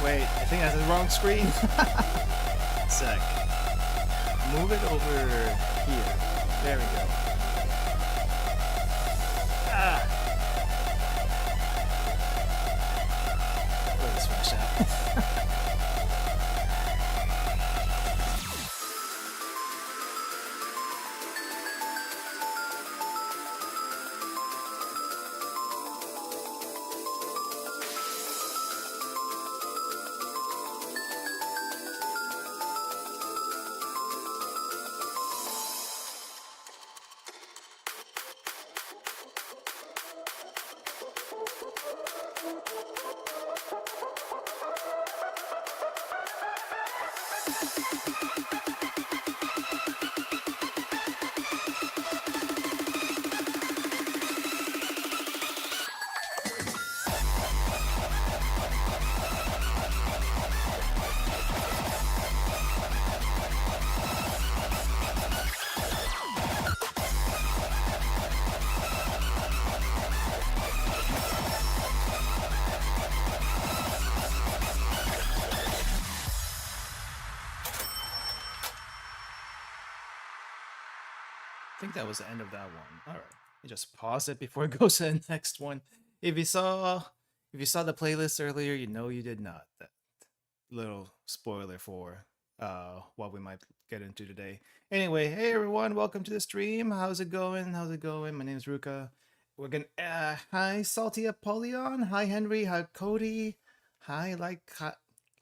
Wait, I think that's the wrong screen. Sec. Move it over here. There we go. Ah. Wait, smash out. I think that was the end of that one. All right, you just pause it before it goes to the next one. If you saw the playlist earlier, you know you did not. That little spoiler for what we might get into today. Anyway, hey everyone, welcome to the stream. How's it going? How's it going? My name is Ruka. We're gonna hi Salty Apollyon, hi Henry, hi Cody, hi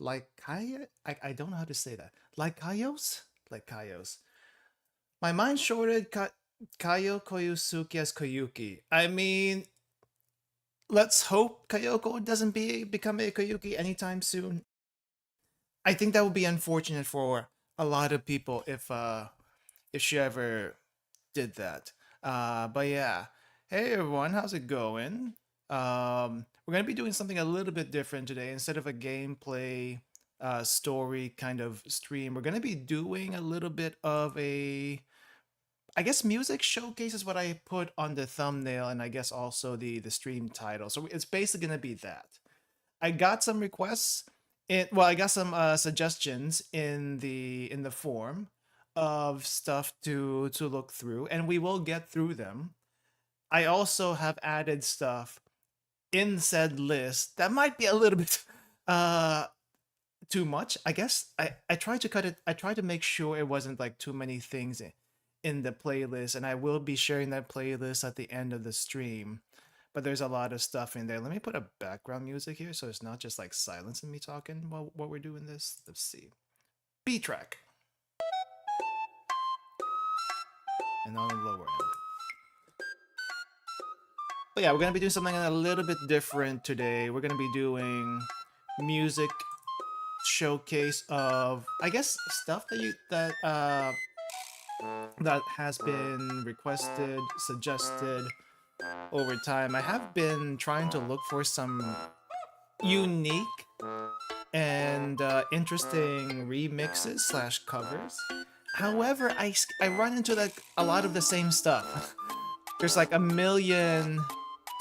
I don't know how to say that. Like Kaios. My mind shorted Kayo Koyusuki as Koyuki. I mean, let's hope Kayoko doesn't become a Koyuki anytime soon. I think that would be unfortunate for a lot of people if she ever did that. But yeah. Hey everyone, how's it going? We're gonna be doing something a little bit different today. Instead of a gameplay story kind of stream, we're gonna be doing a little bit of a, I guess, music showcase is what I put on the thumbnail, and I guess also the stream title. So it's basically gonna be that. I got some requests. I got some suggestions in the form of stuff to look through, and we will get through them. I also have added stuff in said list that might be a little bit too much. I guess I tried to cut it. I tried to make sure it wasn't like too many things in the playlist, and I will be sharing that playlist at the end of the stream. But there's a lot of stuff in there. Let me put a background music here so it's not just like silence and me talking while we're doing this. Let's see. B track. And on the lower end. But yeah, we're gonna be doing something a little bit different today. We're gonna be doing music showcase of, I guess, stuff that has been requested, suggested over time. I have been trying to look for some unique and interesting remixes / covers. However, I run into like a lot of the same stuff. There's like a million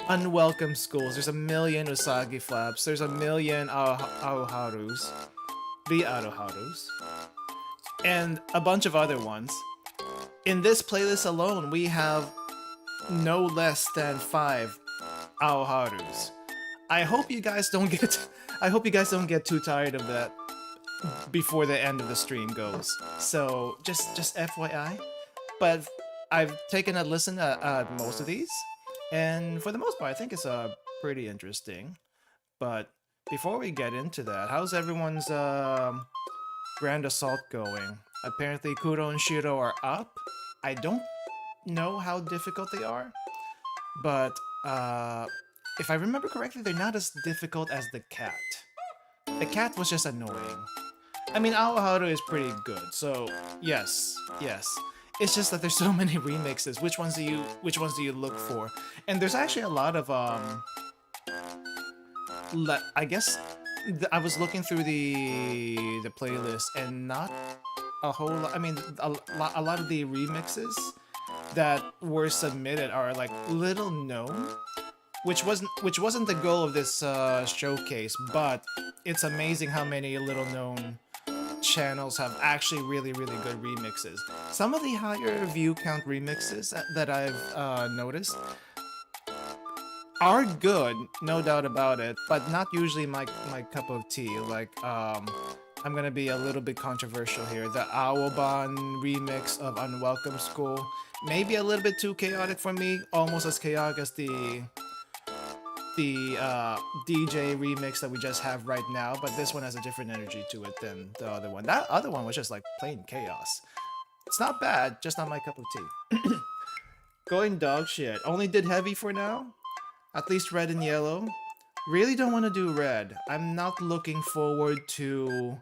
unwelcome schools. There's a million Usagi flaps. There's a million Aoharus, the Aoharus, and a bunch of other ones. In this playlist alone, we have no less than 5 Aoharus. I hope you guys don't get too tired of that before the end of the stream goes. So just FYI. But I've taken a listen at most of these, and for the most part, I think it's pretty interesting. But before we get into that, how's everyone's Grand Assault going? Apparently, Kuro and Shiro are up. I don't know how difficult they are, but if I remember correctly, they're not as difficult as the cat. The cat was just annoying. I mean, Aoharu is pretty good, so yes. It's just that there's so many remixes. Which ones do you look for? And there's actually a lot of I guess I was looking through the playlist and not a whole lot. I mean, a lot of the remixes that were submitted are like little known, which wasn't the goal of this showcase, but it's amazing how many little known channels have actually really good remixes. Some of the higher view count remixes that I've noticed are good, no doubt about it, but not usually my cup of tea. Like, I'm gonna be a little bit controversial here. The Aoban remix of Unwelcome School, maybe a little bit too chaotic for me, almost as chaotic as the DJ remix that we just have right now, but this one has a different energy to it than the other one. That other one was just like plain chaos. It's not bad, just not my cup of tea. Going dog shit. Only did heavy for now. At least red and yellow. Really don't want to do red. I'm not looking forward to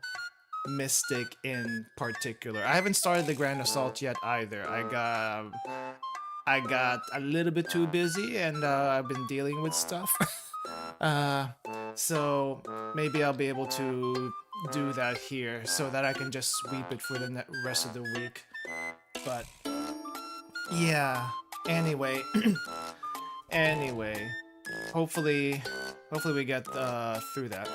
Mystic in particular. I haven't started the Grand Assault yet either. I got a little bit too busy and I've been dealing with stuff. So maybe I'll be able to do that here so that I can just sweep it for the rest of the week. But yeah, anyway. Anyway, hopefully we get through that.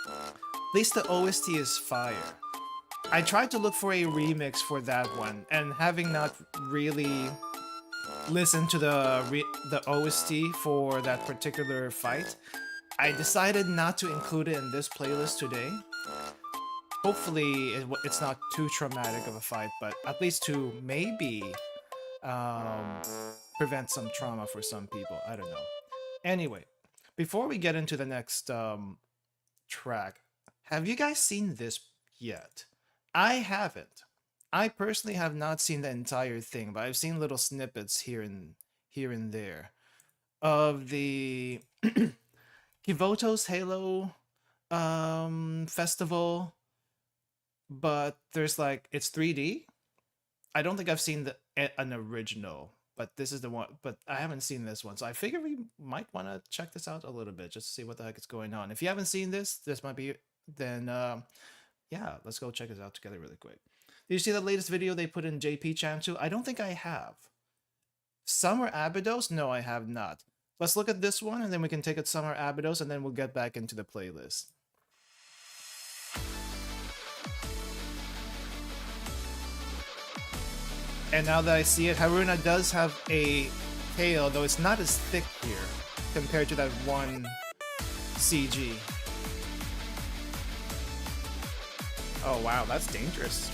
At least the OST is fire. I tried to look for a remix for that one, and having not really listened to the OST for that particular fight, I decided not to include it in this playlist today. Hopefully it's not too traumatic of a fight, but at least to maybe prevent some trauma for some people. I don't know. Anyway, before we get into the next track, have you guys seen this yet? I haven't. I personally have not seen the entire thing, but I've seen little snippets here and there of the Kivoto's Halo festival, but there's like it's 3D. I don't think I've seen an original, but this is the one. But I haven't seen this one, so I figure we might want to check this out a little bit just to see what the heck is going on. If you haven't seen this might be then. Yeah, let's go check this out together really quick. Did you see the latest video they put in JP Chan too? I don't think I have. Summer Abydos? No, I have not. Let's look at this one, and then we can take it Summer Abydos, and then we'll get back into the playlist. And now that I see it, Haruna does have a tail, though it's not as thick here compared to that one CG. Oh wow, that's dangerous.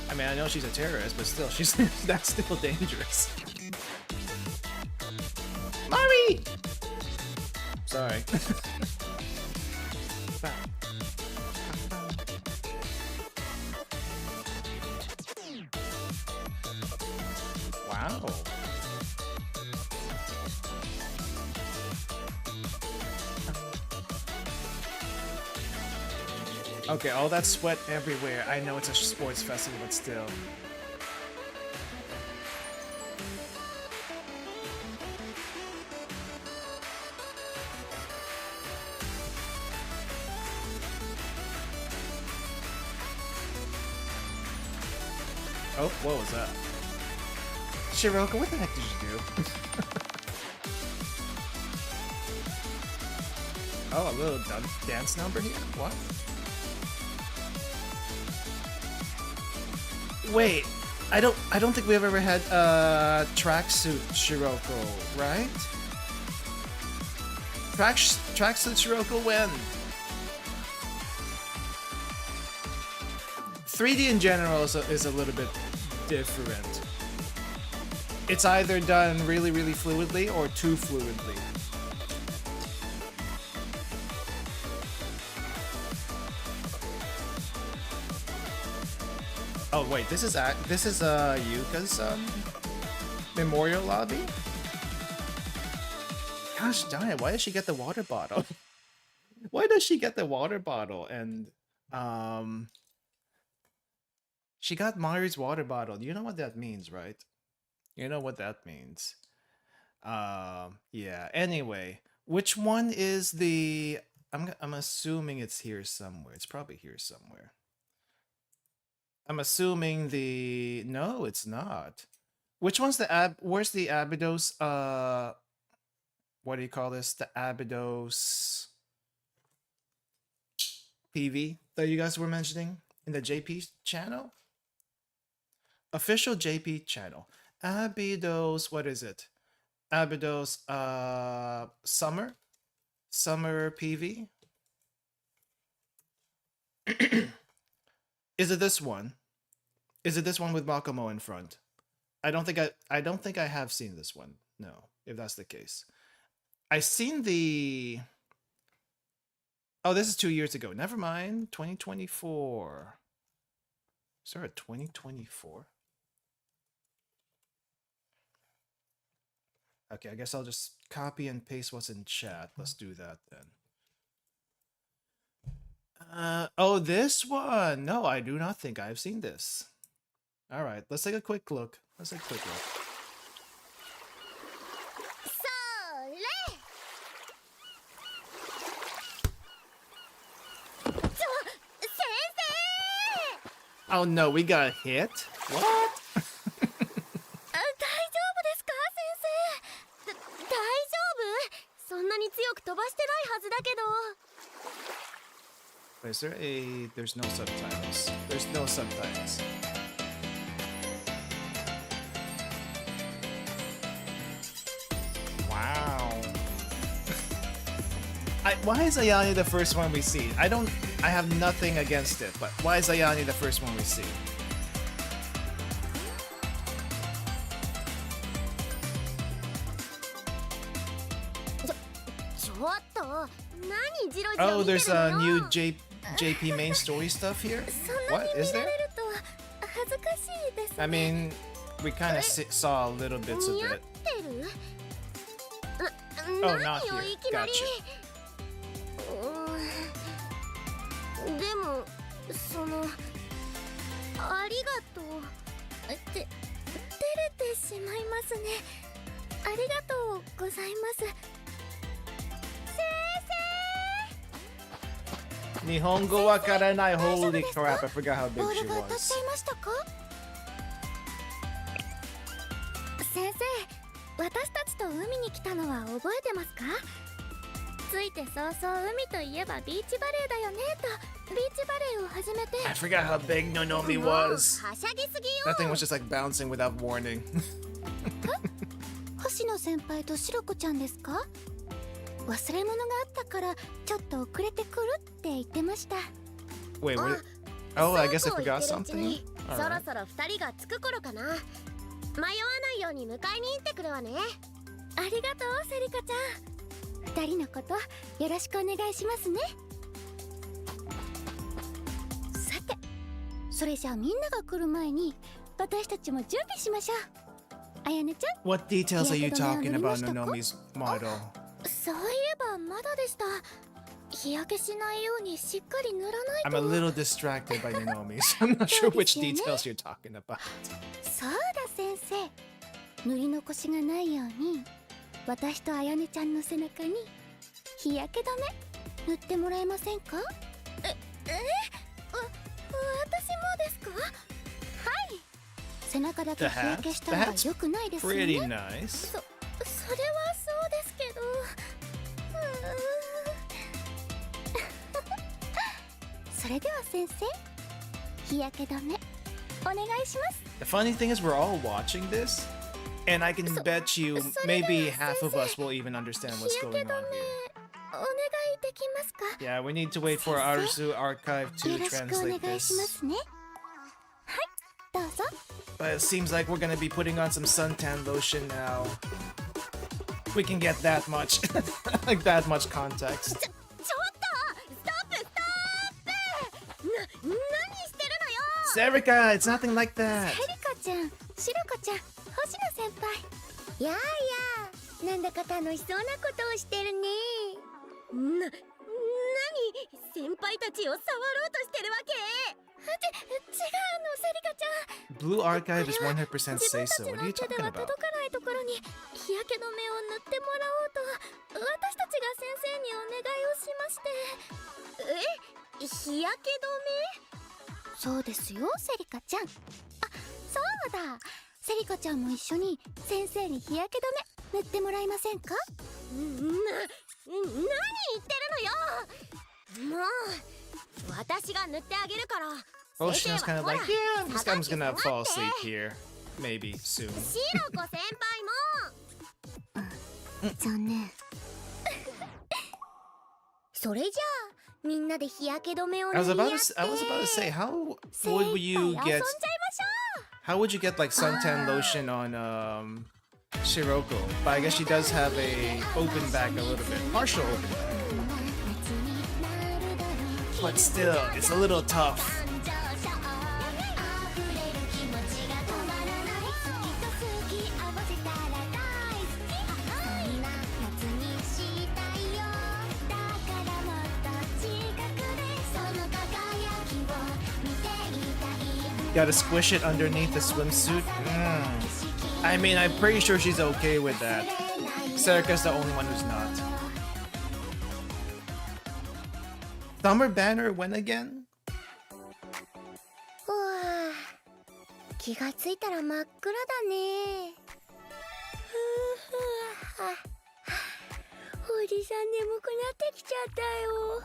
I mean, I know she's a terrorist, but still, that's still dangerous. Mari! Sorry. Wow. Okay, all that sweat everywhere. I know it's a sports festival, but still. Oh, what was that? Shiroka, what the heck did you do? Oh, a little dance number here? What? Wait, I don't think we've ever had tracksuit Shiroko, right? Tracksuit Shiroko when? 3D in general is a little bit different. It's either done really fluidly or too fluidly. Oh wait, this is Yuka's memorial lobby. Gosh darn it! Why does she get the water bottle? Why does she get the water bottle and She got Mari's water bottle. You know what that means, right? You know what that means. Yeah. Anyway, which one is the? I'm assuming it's here somewhere. It's probably here somewhere. I'm assuming the. No, it's not. Which one's the Where's the Abydos? What do you call this? The Abydos PV that you guys were mentioning in the JP channel. Official JP channel. Abydos. What is it? Abydos. Summer PV. Is it this one? Is it this one with Makomo in front? I don't think I have seen this one. No, if that's the case. I seen the. Oh, this is 2 years ago. Never mind. 2024. Is there a 2024? Okay, I guess I'll just copy and paste what's in chat. Let's do that then. Oh, this one. No, I do not think I've seen this. All right, let's take a quick look. Let's take a quick look. Oh no, we got hit? What? Is there a... There's no subtitles. There's no subtitles. Wow. Why is Ayane the first one we see? I have nothing against it, but why is Ayane the first one we see? Oh, there's a new JP main story stuff here? What? Is there? I mean, we kind of saw little bits of it. Oh, not here. Gotcha. Nihongo wa karanai. Holy crap, I forgot how big she was. 先生、私たちと海に来たのは覚えてますか？着いて早々海といえばビーチバレーだよねとビーチバレーを始めて I forgot how big Nonomi was. That thing was just like bouncing without warning. 星野先輩とシロコちゃんですか？忘れ物があったからちょっと遅れてくるって言ってました。 Wait, what? Oh, I guess I forgot something. そろそろ2人が着く頃かな。迷わないように迎えに行ってくるわね。ありがとうセリカちゃん。2人のことよろしくお願いしますね。さて、それじゃあみんなが来る前に私たちも準備しましょう。あやねちゃん。 What details are you talking about, Nonomi's model? そういえばまだでした。日焼けしないようにしっかり塗らないと。 I'm a little distracted by Nonomi, so I'm not sure which details you're talking about. そうだ先生。塗り残しがないように私とあやねちゃんの背中に日焼け止め塗ってもらえませんか？私もですか？はい。背中だけ日焼けしたら良くないですよね。 Pretty nice. それはそうですけど。それでは先生、日焼け止めお願いします。 The funny thing is we're all watching this, and I can bet you maybe half of us will even understand what's going on here. お願いできますか？ Yeah, we need to wait for Arusu Archive to translate this. はい、どうぞ。 But it seems like we're gonna be putting on some suntan lotion now. We can get that much, like that much context. ちょっとストップストップ。何してるのよ。 Serika, it's nothing like that. セリカちゃん、シロコちゃん、星野先輩。やあやあ、なんだか楽しそうなことをしてるね。何？先輩たちを触ろうとしてるわけ？セリカちゃん。 Blue Archive is これは 100% 自 say 分た so. ち What の are you 手で talking は about? 届かないところに日焼け止めを塗ってもらおうと私たちが先生にお願いをしまして。日焼け止め？そうですよ、セリカちゃん。あ、そうだ、セリカちゃんも一緒に先生に日焼け止め塗ってもらえませんか？何言ってるのよ。もう私が塗ってあげるから。 Ocean's kind of like, yeah, I'm just gonna fall asleep here. Maybe soon. シロコ先輩も残念。それじゃあみんなで日焼け止めを塗 I り was 合っ about て to, I was about to say, how 精一 would 杯遊 you んじゃいま get, しょ how would you get like suntan lotion on Shiroko? But I guess she does have a open back a little bit, partial open back. But still, it's a little tough. Gotta squish it underneath the swimsuit. I mean, I'm pretty sure she's okay with that. Serika's the only one who's not. Summer banner when again? うわあ、気がついたら真っ暗だね。おじさん眠くなってきちゃったよ。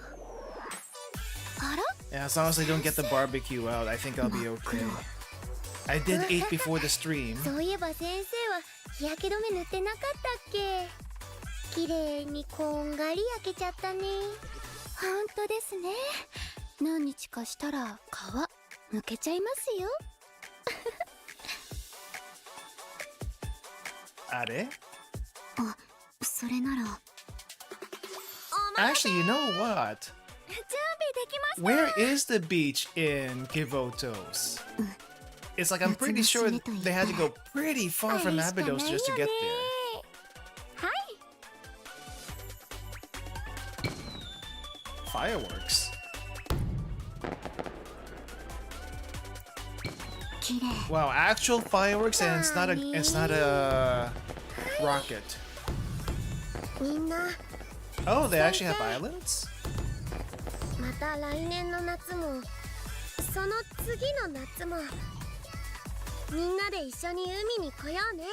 あら？ Yeah, as long as I don't get the barbecue out, I think I'll be okay. I did eat before the stream. そういえば先生は日焼け止め塗ってなかったっけ？綺麗にこんがり焼けちゃったね。本当ですね。何日かしたら皮むけちゃいますよ。あれ？あ、それなら。Actually, you know what? 準備できました。 Where is the beach in Kivotos? It's like I'm pretty sure they had to go pretty far from Abydos just to get there. はい。 Fireworks. 綺麗。 Wow, actual fireworks and it's not a rocket. みんな Oh, they actually have islands? また来年の夏もその次の夏もみんなで一緒に海に来ようね。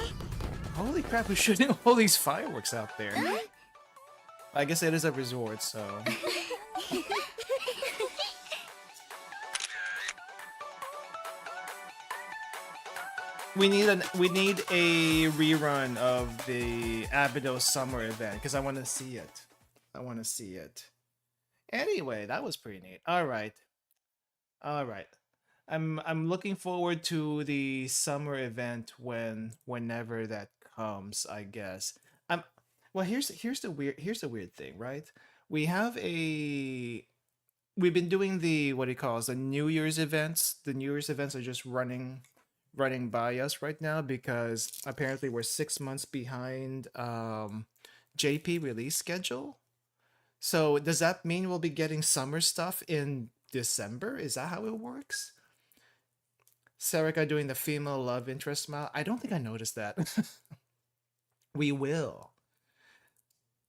Holy crap, who's shooting all these fireworks out there? I guess it is a resort, so. We need a rerun of the Abydos summer event because I want to see it. I want to see it. Anyway, that was pretty neat. All right. I'm looking forward to the summer event whenever that comes, I guess. Well, here's the weird thing, right? We've been doing the what do you call it, the New Year's events. The New Year's events are just running by us right now because apparently we're 6 months behind JP release schedule. So does that mean we'll be getting summer stuff in December? Is that how it works? Serika doing the female love interest smile. I don't think I noticed that. We will.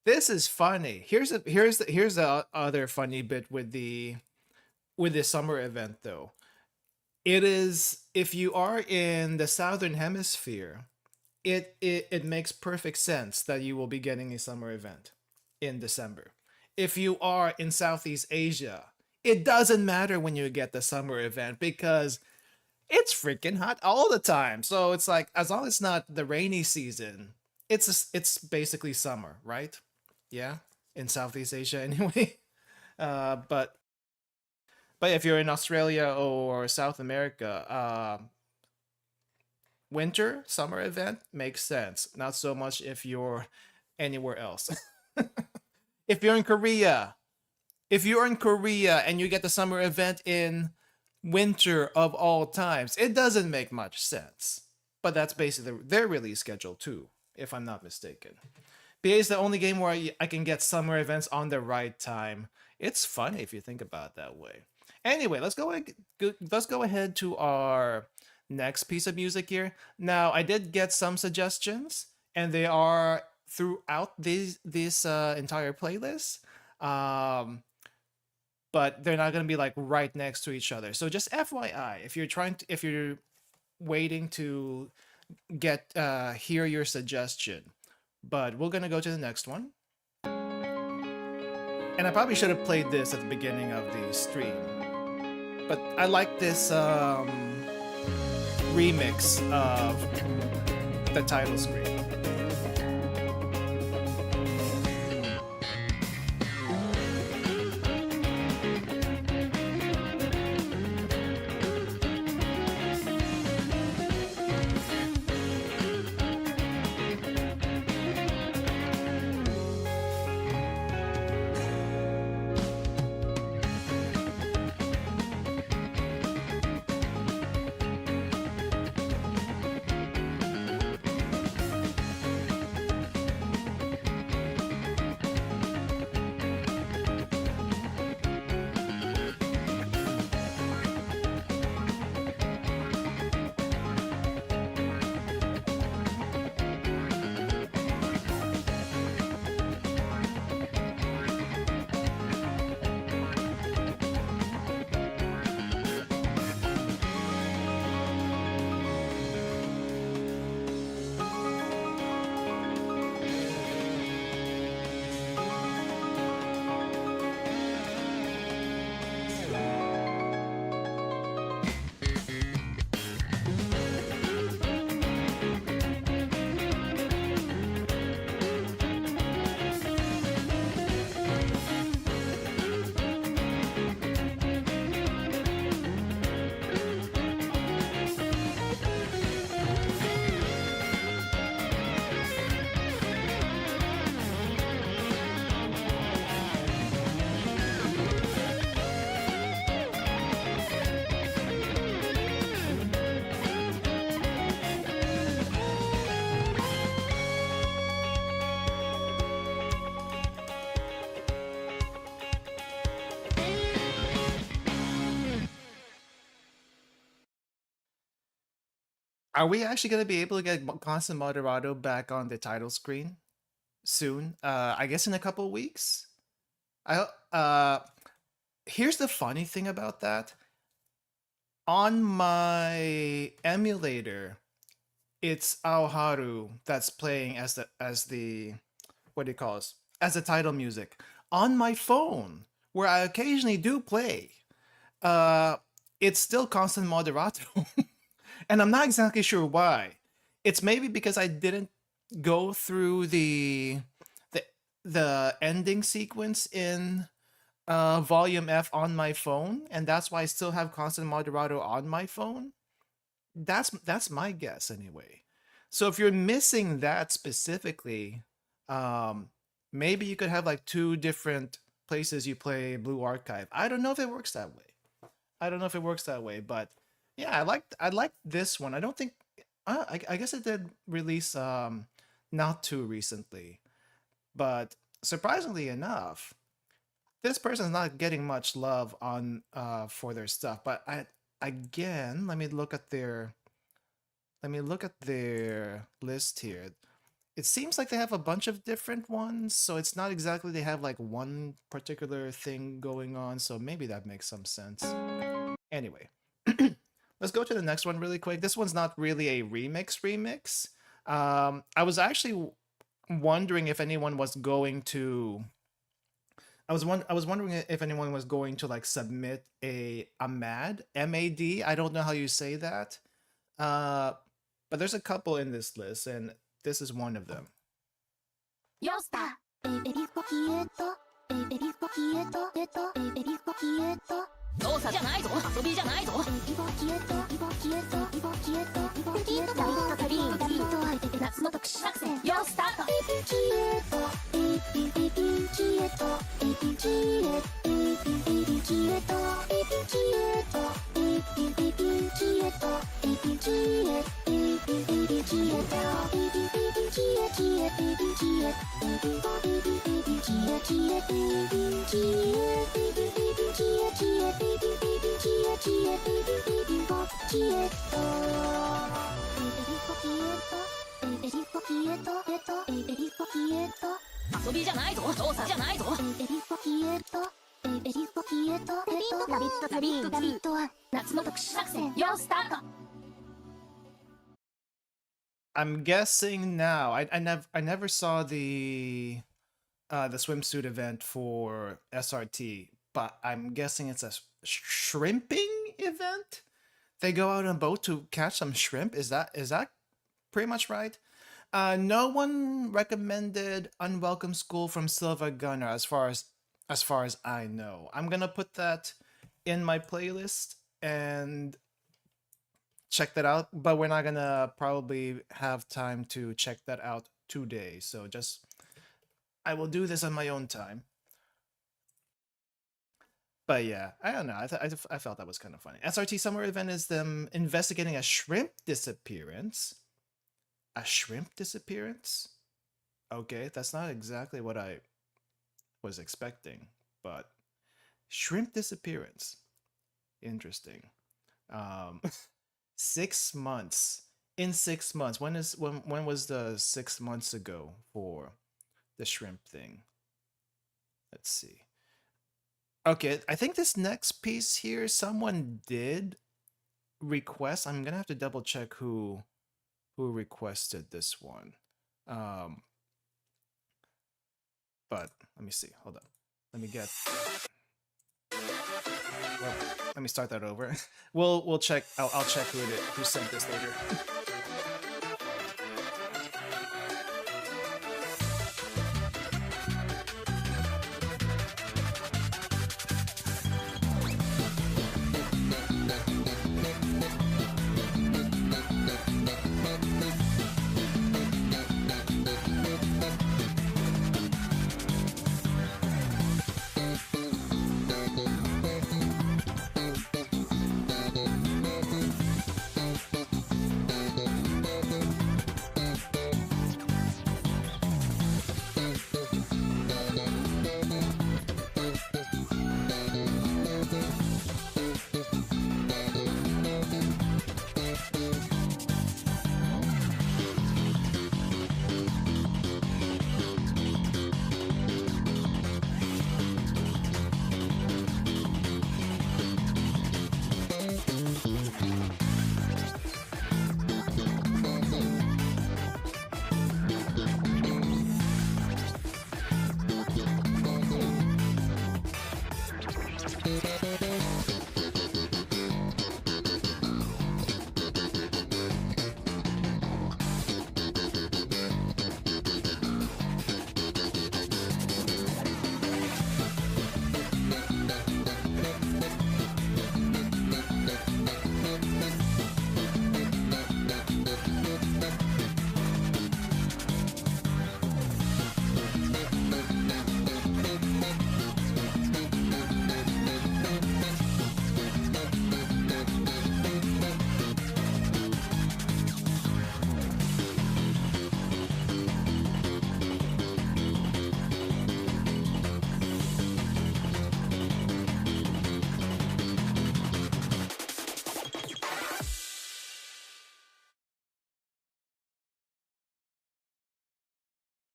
This is funny. Here's the other funny bit with the summer event though. It is, if you are in the southern hemisphere, it makes perfect sense that you will be getting a summer event in December. If you are in Southeast Asia, it doesn't matter when you get the summer event because it's freaking hot all the time. So it's like, as long as it's not the rainy season, it's basically summer, right? Yeah, in Southeast Asia anyway. But if you're in Australia or South America, winter summer event makes sense. Not so much if you're anywhere else. If you're in Korea and you get the summer event in winter of all times, it doesn't make much sense. But that's basically their release schedule too, if I'm not mistaken. BA is the only game where I can get summer events on the right time. It's funny if you think about it that way. Anyway, let's go ahead to our next piece of music here. Now, I did get some suggestions, and they are throughout this entire playlist. Um, but they're not gonna be like right next to each other. So just FYI, if you're waiting to get hear your suggestion, but we're gonna go to the next one. And I probably should have played this at the beginning of the stream, but I like this remix of the title screen. Are we actually going to be able to get Constant Moderato back on the title screen soon? I guess in a couple of weeks. Here's the funny thing about that. On my emulator, it's Aoharu that's playing as the what do you call it? As the title music. On my phone, where I occasionally do play, it's still Constant Moderato. And I'm not exactly sure why. It's maybe because I didn't go through the ending sequence in volume F on my phone, and that's why I still have Constant Moderato on my phone. That's my guess anyway. So if you're missing that specifically, maybe you could have like two different places you play Blue Archive. I don't know if it works that way. But yeah, I like this one. I don't think I guess it did release not too recently, but surprisingly enough, this person's not getting much love on for their stuff. But again, let me look at their list here. It seems like they have a bunch of different ones, so it's not exactly they have like one particular thing going on, so maybe that makes some sense. Anyway, let's go to the next one really quick. This one's not really a remix. I was actually wondering if anyone was going to I was wondering if anyone was going to like submit a MAD, MAD. I don't know how you say that. But there's a couple in this list, and this is one of them. 動作じゃないぞ遊びじゃないぞ夏の特殊作戦よスタート遊びじゃないぞ動作じゃないぞラビットは夏の特殊作戦よスタート I'm guessing now. I never saw the swimsuit event for SRT, but I'm guessing it's a shrimping event. They go out on a boat to catch some shrimp. Is that pretty much right? No one recommended Unwelcome School from Silva Gunner as far as I know. I'm gonna put that in my playlist and check that out, but we're not gonna probably have time to check that out today. So I will do this on my own time. But yeah, I don't know. I felt that was kind of funny. SRT Summer Event is them investigating a shrimp disappearance. A shrimp disappearance? Okay, that's not exactly what I was expecting, but shrimp disappearance. Interesting. 6 months. In 6 months. When was the 6 months ago for the shrimp thing? Let's see. Okay, I think this next piece here someone did request. I'm gonna have to double check who requested this one. But let me see. Hold on. Let me get. Well, let me start that over. We'll check. I'll check who sent this later.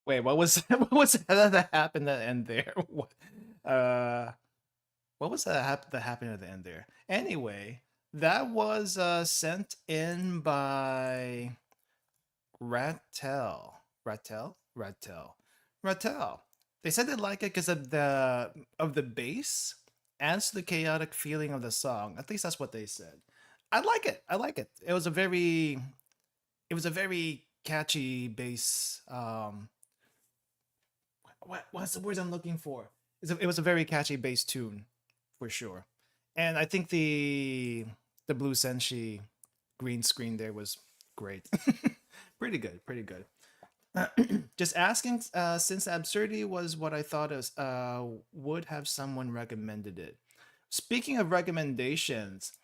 Wait, what was what was that happened at the end there? What was that happened at the end there? Anyway, that was sent in by Rattel. They said they like it because of the bass adds to the chaotic feeling of the song. At least that's what they said. I like it. I like it. It was a very catchy bass. What's the words I'm looking for? It was a very catchy bass tune, for sure. And I think the Blue Senshi green screen there was great. Pretty good, pretty good. Just asking, since absurdity was what I thought is, would have someone recommended it. Speaking of recommendations,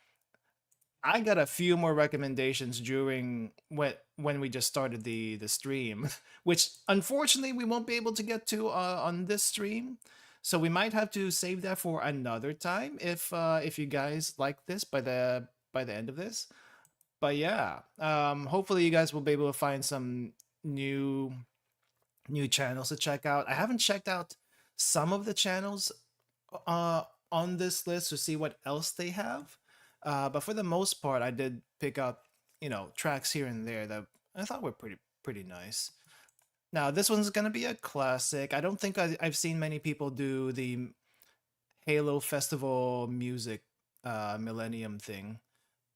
I got a few more recommendations during when we just started the stream, which unfortunately we won't be able to get to on this stream. So we might have to save that for another time if you guys like this by the end of this. But yeah, hopefully you guys will be able to find some new channels to check out. I haven't checked out some of the channels on this list to see what else they have. But for the most part, I did pick up, tracks here and there that I thought were pretty nice. Now, this one's gonna be a classic. I don't think I've seen many people do the Halo Festival music Millennium thing,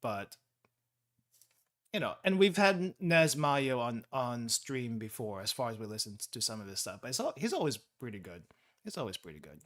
but and we've had Nez Mayo on stream before, as far as we listened to some of his stuff. But he's always pretty good. It's always pretty good.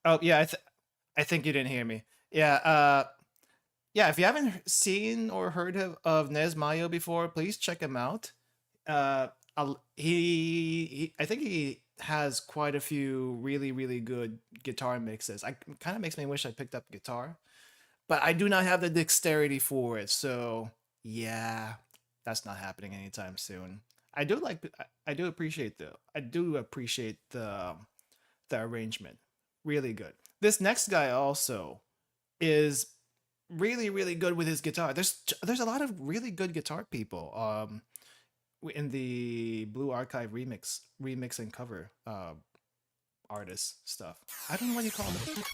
Oh yeah, I think you didn't hear me. Yeah, yeah. If you haven't seen or heard of Nez Mayo before, please check him out. Uh, I think he has quite a few really good guitar mixes. I kind of makes me wish I picked up guitar, but I do not have the dexterity for it. So yeah, that's not happening anytime soon. I do appreciate the arrangement. Really good. This next guy also is really good with his guitar. There's a lot of really good guitar people in the Blue Archive remix and cover artist stuff. I don't know what you call them.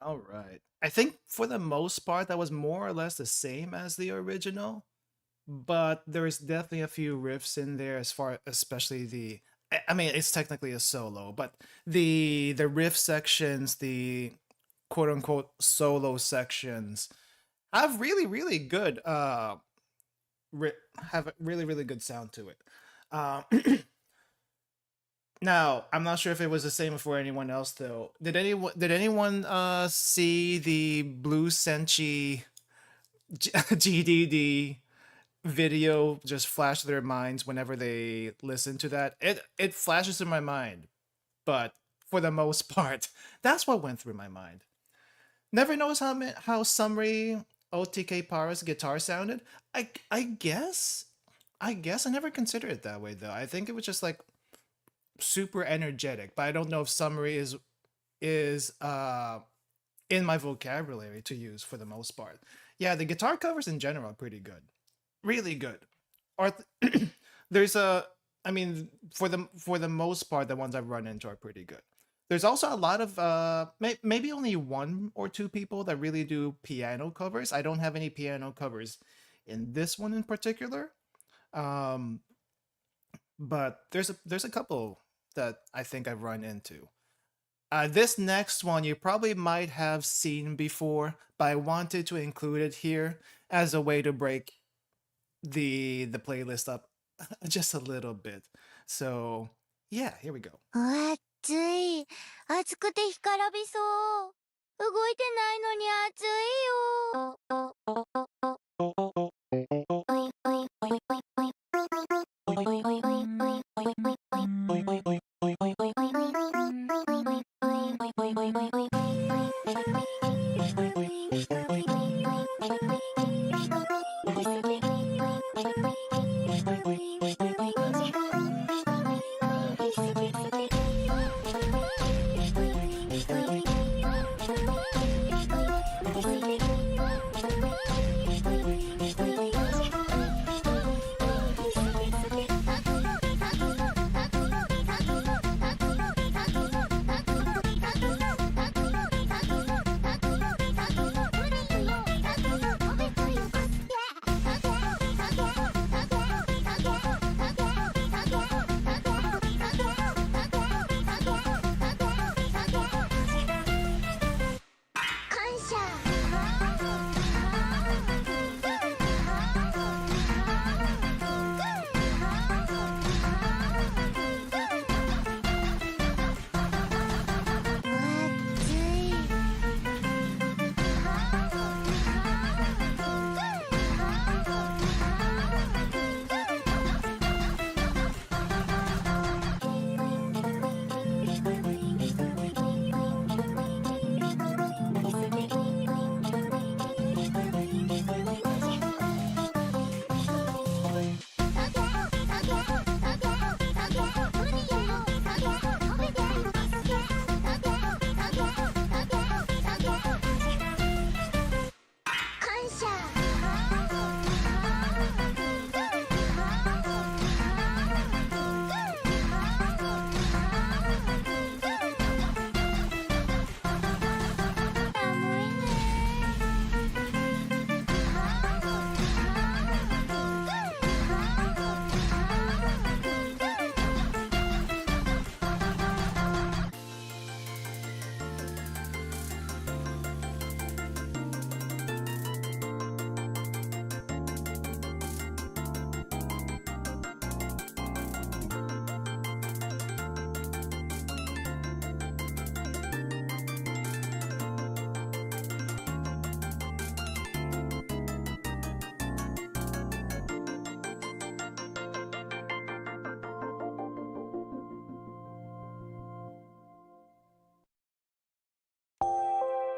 All right. I think for the most part that was more or less the same as the original, but there's definitely a few riffs in there as far especially the I mean it's technically a solo, but the riff sections, the quote unquote solo sections have really good have a really good sound to it. Uh, now I'm not sure if it was the same for anyone else though. Did anyone see the Blue Senchi GDD video just flash their minds whenever they listen to that? It flashes in my mind, but for the most part, that's what went through my mind. Never knows how Summary OTK Para's guitar sounded. I guess I never considered it that way though. I think it was just like super energetic, but I don't know if Summary is in my vocabulary to use for the most part. Yeah, the guitar covers in general are pretty good. Really good. Or there's a I mean for the most part the ones I've run into are pretty good. There's also a lot of maybe only one or two people that really do piano covers. I don't have any piano covers in this one in particular. Um but there's a couple that I think I've run into. This next one you probably might have seen before, but I wanted to include it here as a way to break the playlist up just a little bit. So yeah, here we go. 暑い。暑くて干からびそう。動いてないのに暑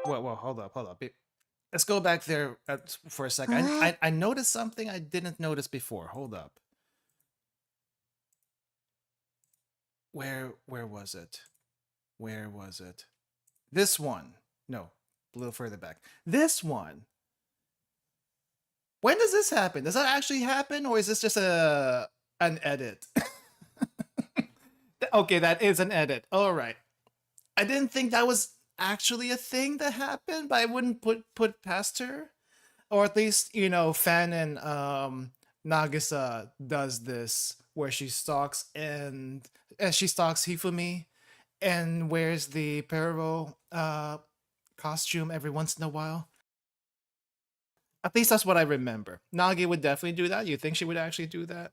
Well, hold up. Let's go back there for a second. I noticed something I didn't notice before. Hold up. Where was it? Where was it? This one. No, a little further back. This one. When does this happen? Does that actually happen, or is this just an edit? Okay, that is an edit. All right. I didn't think that was actually a thing that happened, but I wouldn't put past her. Or at least, you know, Fan and Nagisa does this where she stalks Hifumi and wears the Pero costume every once in a while. At least that's what I remember. Nagi would definitely do that. You think she would actually do that?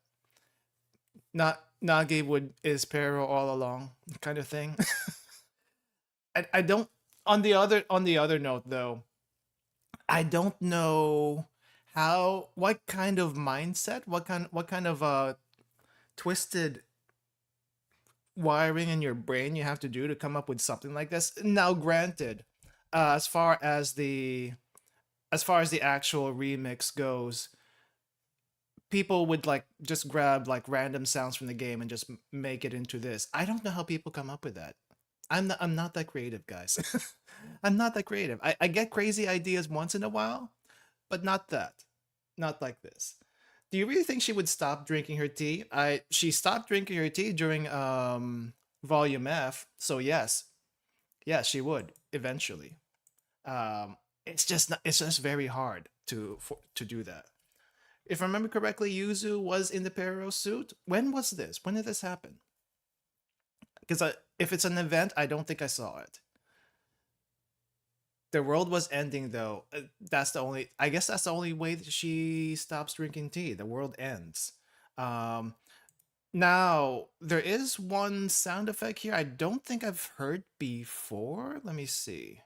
Not Nagi would is Pero all along kind of thing. I don't. On the other note though, I don't know what kind of mindset, what kind of twisted wiring in your brain you have to do to come up with something like this. Now, granted, as far as the actual remix goes, people would like just grab like random sounds from the game and just make it into this. I don't know how people come up with that. I'm not that creative, guys. I'm not that creative. I get crazy ideas once in a while, but not that. Not like this. Do you really think she would stop drinking her tea? She stopped drinking her tea during volume F, so yes. Yes, she would eventually. It's just not, it's just very hard to do that. If I remember correctly, Yuzu was in the Pero suit. When was this? When did this happen? Because if it's an event, I don't think I saw it. The world was ending though. That's the only. I guess that's the only way that she stops drinking tea. The world ends. Um, Now there is one sound effect here I don't think I've heard before. Let me see.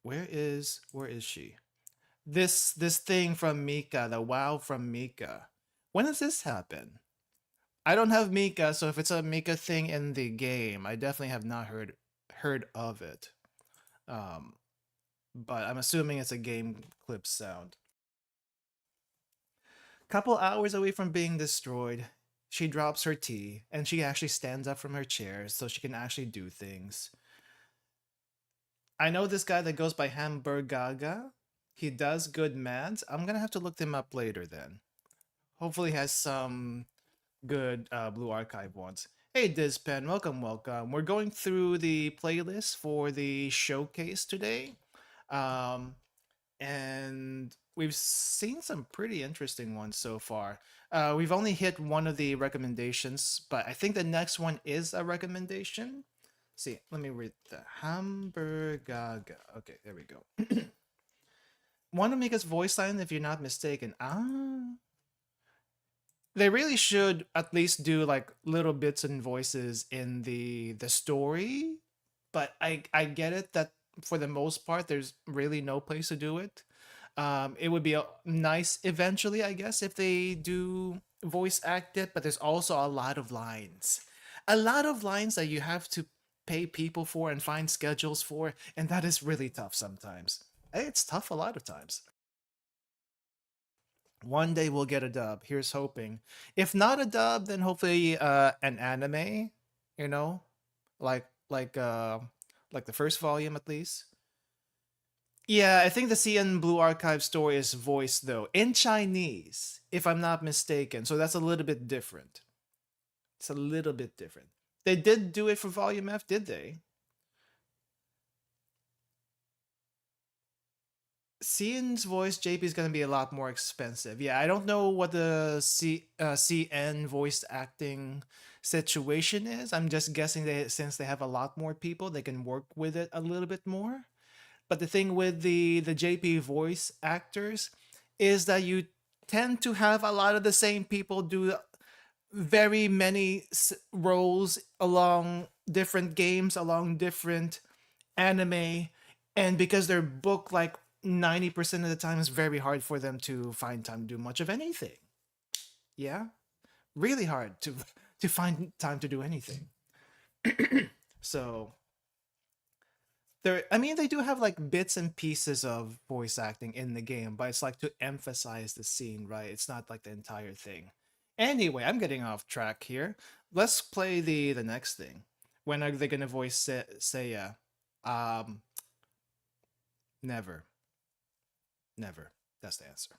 Where is she? This thing from Mika, the wow from Mika. When does this happen? I don't have Mika, so if it's a Mika thing in the game, I definitely have not heard of it. Um, but I'm assuming it's a game clip sound. Couple hours away from being destroyed, she drops her tea and she actually stands up from her chair so she can actually do things. I know this guy that goes by Hamburgaga. He does good mads. I'm gonna have to look them up later then. Hopefully he has some good Blue Archive ones. Hey Dizpen, welcome, welcome. We're going through the playlist for the showcase today. Um, and we've seen some pretty interesting ones so far. We've only hit one of the recommendations, but I think the next one is a recommendation. See, let me read the Hamburgaga. Okay, there we go. Want to make us voice line if you're not mistaken. They really should at least do like little bits and voices in the story, but I get it that for the most part there's really no place to do it. It would be nice eventually, I guess, if they do voice act it, but there's also a lot of lines that you have to pay people for and find schedules for, and that is really tough sometimes. It's tough a lot of times. One day we'll get a dub. Here's hoping. If not a dub, then hopefully an anime, you know, like like uh like the first volume at least. Yeah, I think the CN Blue Archive story is voiced though in Chinese, if I'm not mistaken. So that's a little bit different. It's a little bit different. They did do it for Volume F, did they? CN's voice, JP, is going to be a lot more expensive. Yeah, I don't know what the CN voice acting situation is. I'm just guessing that since they have a lot more people, they can work with it a little bit more. But the thing with the JP voice actors is that you tend to have a lot of the same people do very many roles along different games, along different anime, and because they're booked like 90% of the time, it's very hard for them to find time to do much of anything. Yeah, really hard to find time to do anything. So I mean, they do have like bits and pieces of voice acting in the game, but it's like to emphasize the scene, right? It's not like the entire thing. Anyway, I'm getting off track here. Let's play the next thing. When are they gonna voice Seiya? Never. Never. That's the answer.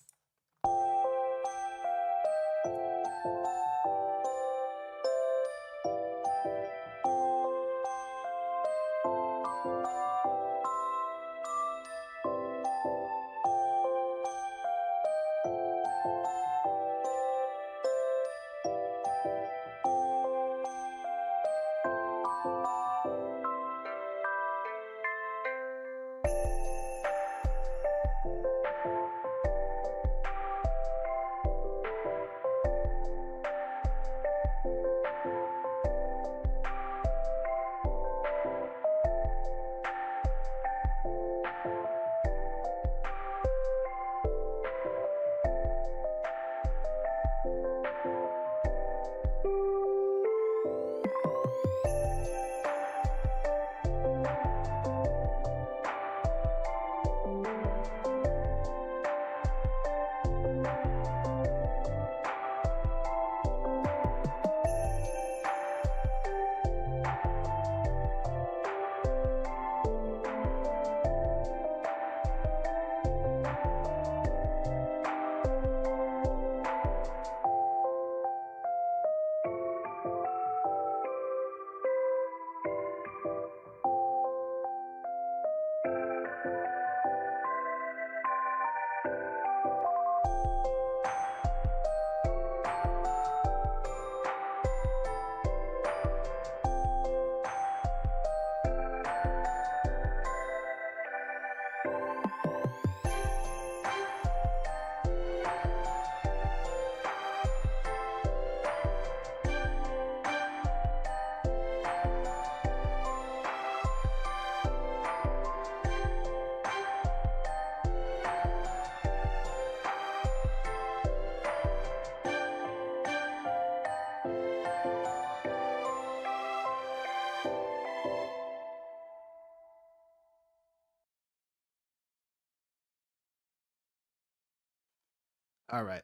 All right.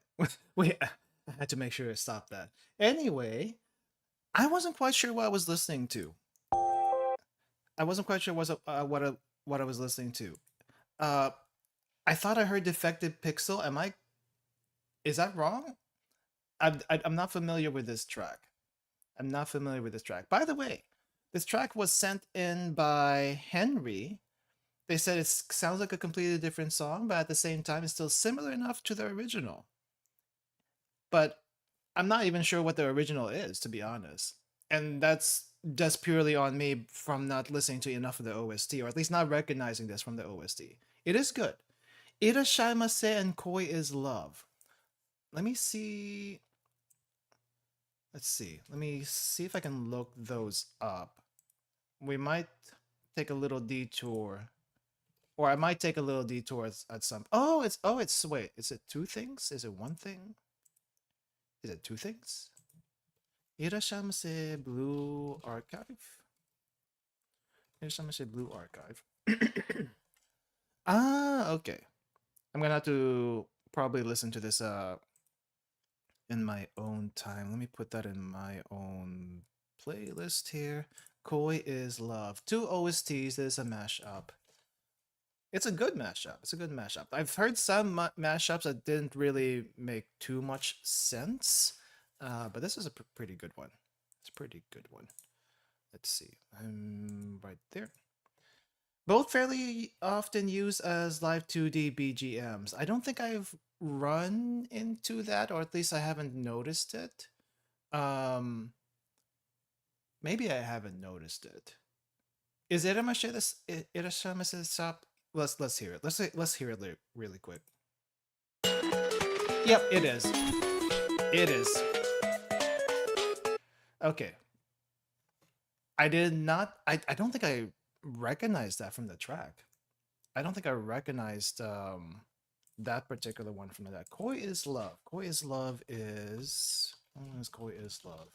Wait, I had to make sure to stop that. Anyway, I wasn't quite sure what I was listening to. I wasn't quite sure what I was listening to. Uh, I thought I heard Defective Pixel. Am I? Is that wrong? I'm not familiar with this track. I'm not familiar with this track. By the way, this track was sent in by Henry. They said it sounds like a completely different song, but at the same time, it's still similar enough to the original. But I'm not even sure what the original is, to be honest. And that's just purely on me from not listening to enough of the OST, or at least not recognizing this from the OST. It is good. Irashaimase and Koi is Love. Let me see. Let's see. Let me see if I can look those up. We might take a little detour. Or I might take a little detour at some. Wait, is it two things? Is it one thing? Is it two things? Irashamase Blue Archive? Irashamase Blue Archive. Okay. I'm gonna have to probably listen to this in my own time. Let me put that in my own playlist here. Koi is Love. Two OSTs. There's a mashup. It's a good mashup. It's a good mashup. I've heard some mashups that didn't really make too much sense, but this is a pretty good one. It's a pretty good one. Let's see. I'm right there. Both fairly often used as live 2D BGMs. I don't think I've run into that, or at least I haven't noticed it. Maybe I haven't noticed it. Is Irashamase shop? Let's hear it. Let's hear it really quick. Yep, it is. It is. Okay. I did not. I don't think I recognized that from the track. I don't think I recognized that particular one from that. Koi is Love. Koi is Love is. What is Koi is Love?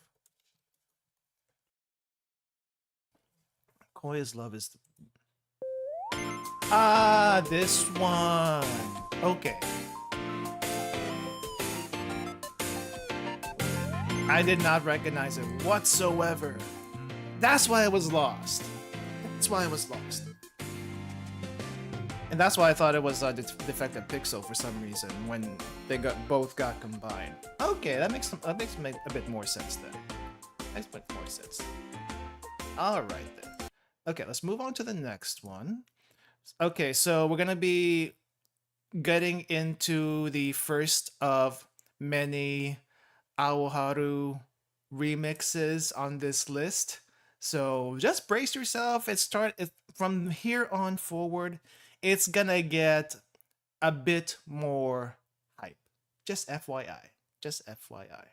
Koi is Love is. This one. Okay. I did not recognize it whatsoever. That's why I was lost. That's why I was lost. And that's why I thought it was a Defective Pixel for some reason when they both got combined. Okay, that makes a bit more sense then. Makes a bit more sense. All right then. Okay, let's move on to the next one. Okay, so we're gonna be getting into the first of many Aoharu remixes on this list. So just brace yourself. From here on forward, it's gonna get a bit more hype. Just FYI. Just FYI.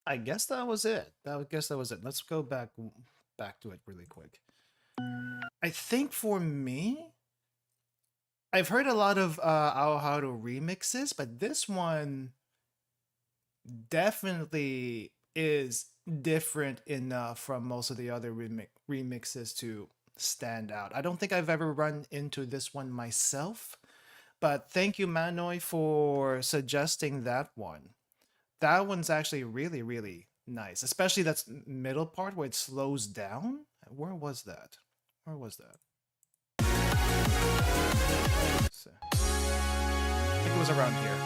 I guess that was it. I guess that was it. Let's go back to it really quick. I think for me, I've heard a lot of Aoharu remixes, but this one definitely is different enough from most of the other remixes to stand out. I don't think I've ever run into this one myself, but thank you, Manoi, for suggesting that one. That one's actually really, really nice, especially that middle part where it slows down. Where was that? Where was that? Let's see. I think it was around here.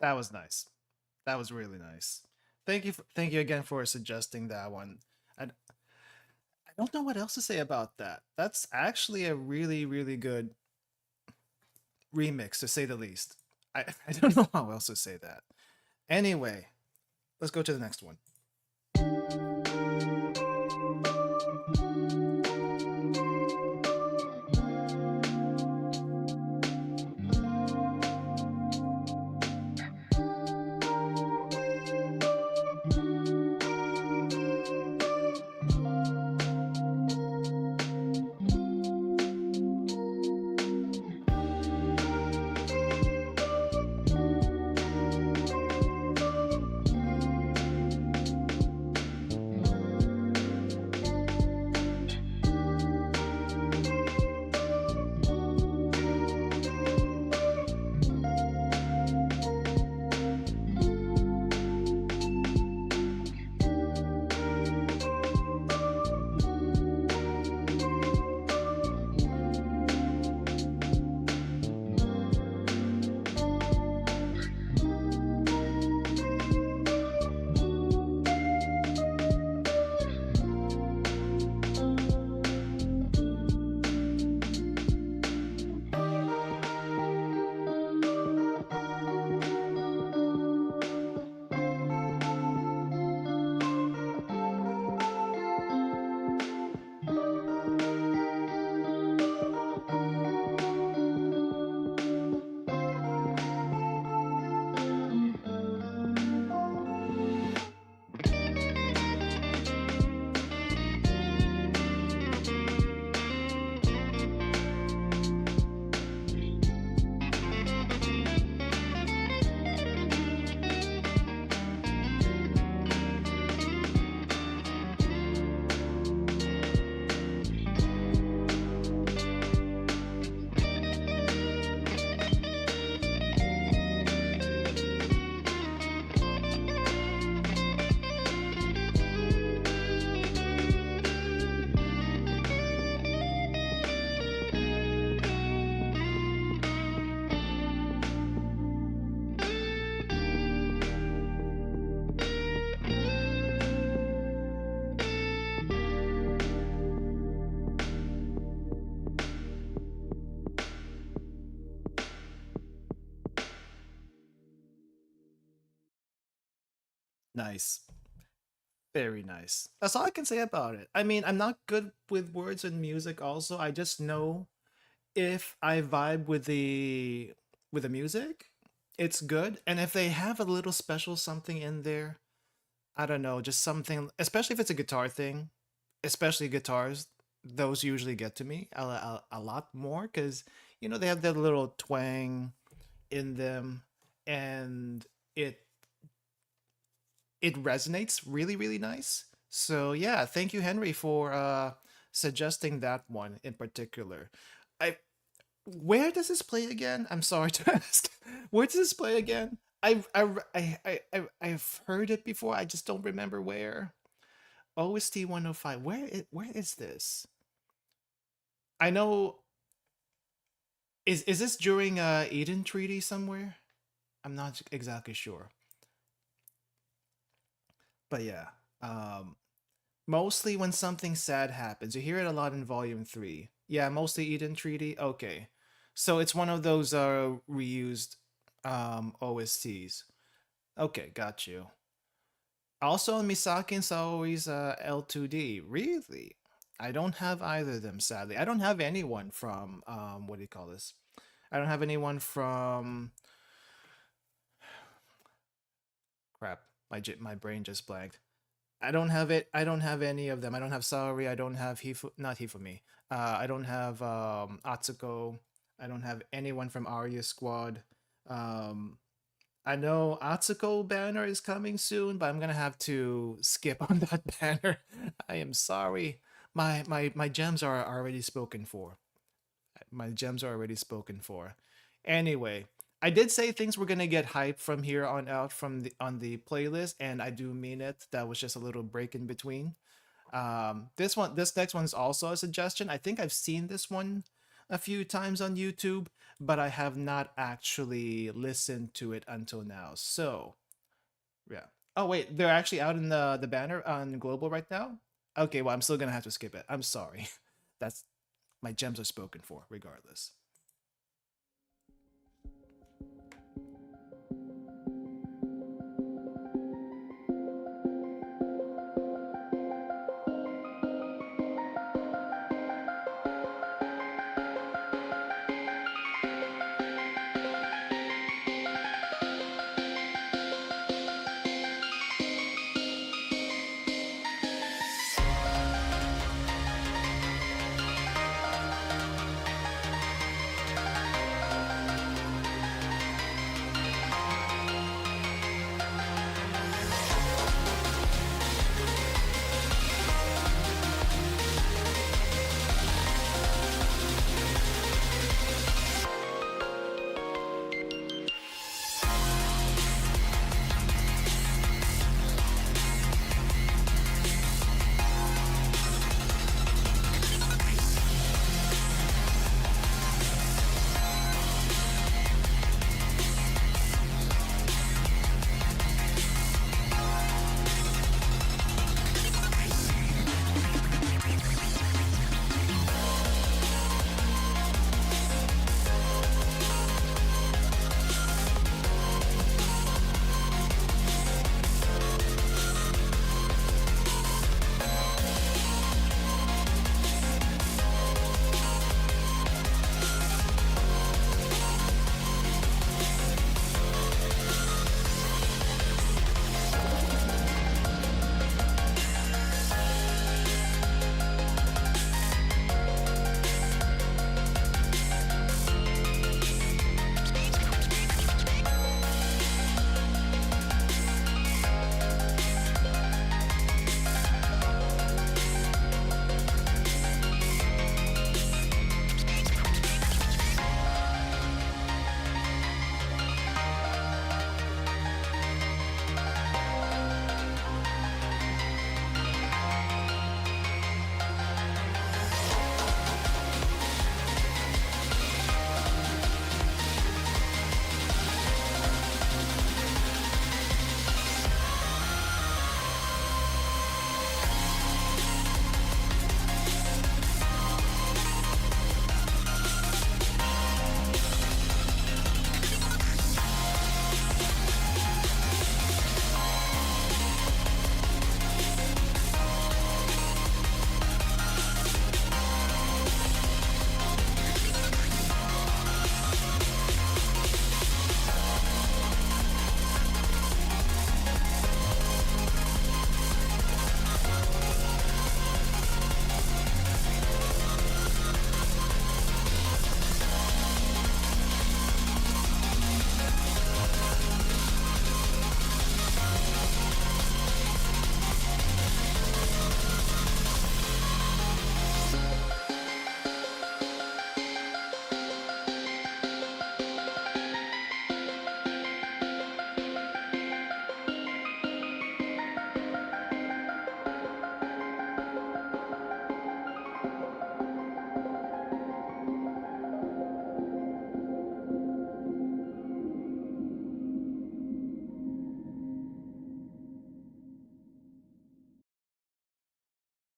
That was nice. That was really nice. Thank you again for suggesting that one. I don't know what else to say about that. That's actually a really, really good remix, to say the least. I don't know how else to say that. Anyway, let's go to the next one. Nice. Very nice. That's all I can say about it. I mean, I'm not good with words and music also. I just know if I vibe with the music, it's good. And if they have a little special something in there, I don't know, just something, especially if it's a guitar thing, especially guitars, those usually get to me a lot more because, they have that little twang in them, and it it resonates really, really nice. So yeah, thank you, Henry, for suggesting that one in particular. I Where does this play again? I'm sorry to ask. Where does this play again? I've heard it before. I just don't remember where. OST 105. Where is this? I know. Is this during Eden Treaty somewhere? I'm not exactly sure. But yeah. Um Mostly when something sad happens. You hear it a lot in Volume 3. Yeah, mostly Eden Treaty. Okay. So it's one of those reused OSTs. Okay, got you. Also Misaki and Saori's L2D. Really? I don't have either of them, sadly. I don't have anyone from what do you call this? I don't have anyone from crap. My brain just blanked. I don't have it. I don't have any of them. I don't have Saori. I don't have not Hifumi. I don't have Atsuko. I don't have anyone from Arya Squad. Um, I know Atsuko banner is coming soon, but I'm gonna have to skip on that banner. I am sorry. My gems are already spoken for. My gems are already spoken for. Anyway, I did say things were gonna get hype from here on out from the on the playlist, and I do mean it. That was just a little break in between. This next one is also a suggestion. I think I've seen this one a few times on YouTube, but I have not actually listened to it until now. So yeah. Oh wait, they're actually out in the banner on global right now. Okay, well I'm still gonna have to skip it. I'm sorry. That's my gems are spoken for regardless.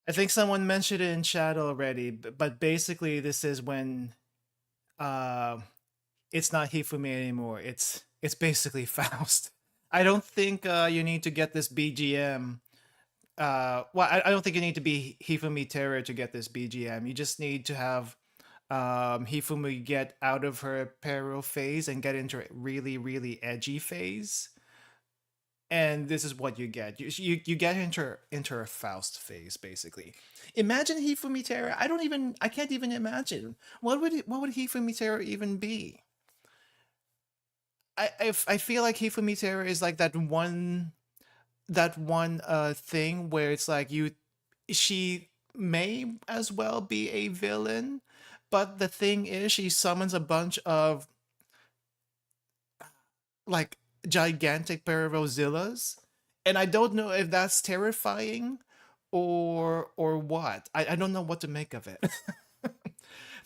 I think someone mentioned it in chat already, but basically this is when uh it's not Hifumi anymore. It's basically Faust. I don't think you need to get this BGM. Well, I don't think you need to be Hifumi Terror to get this BGM. You just need to have Hifumi get out of her peril phase and get into a really, really edgy phase. And this is what you get. You get into her Faust phase, basically. Imagine Hifumi Terror. I can't even imagine. What would Hifumi Terror even be? I feel like Hifumi Terror is like that one thing where it's like she may as well be a villain, but the thing is she summons a bunch of like gigantic Paravozillas, and I don't know if that's terrifying or what. I don't know what to make of it.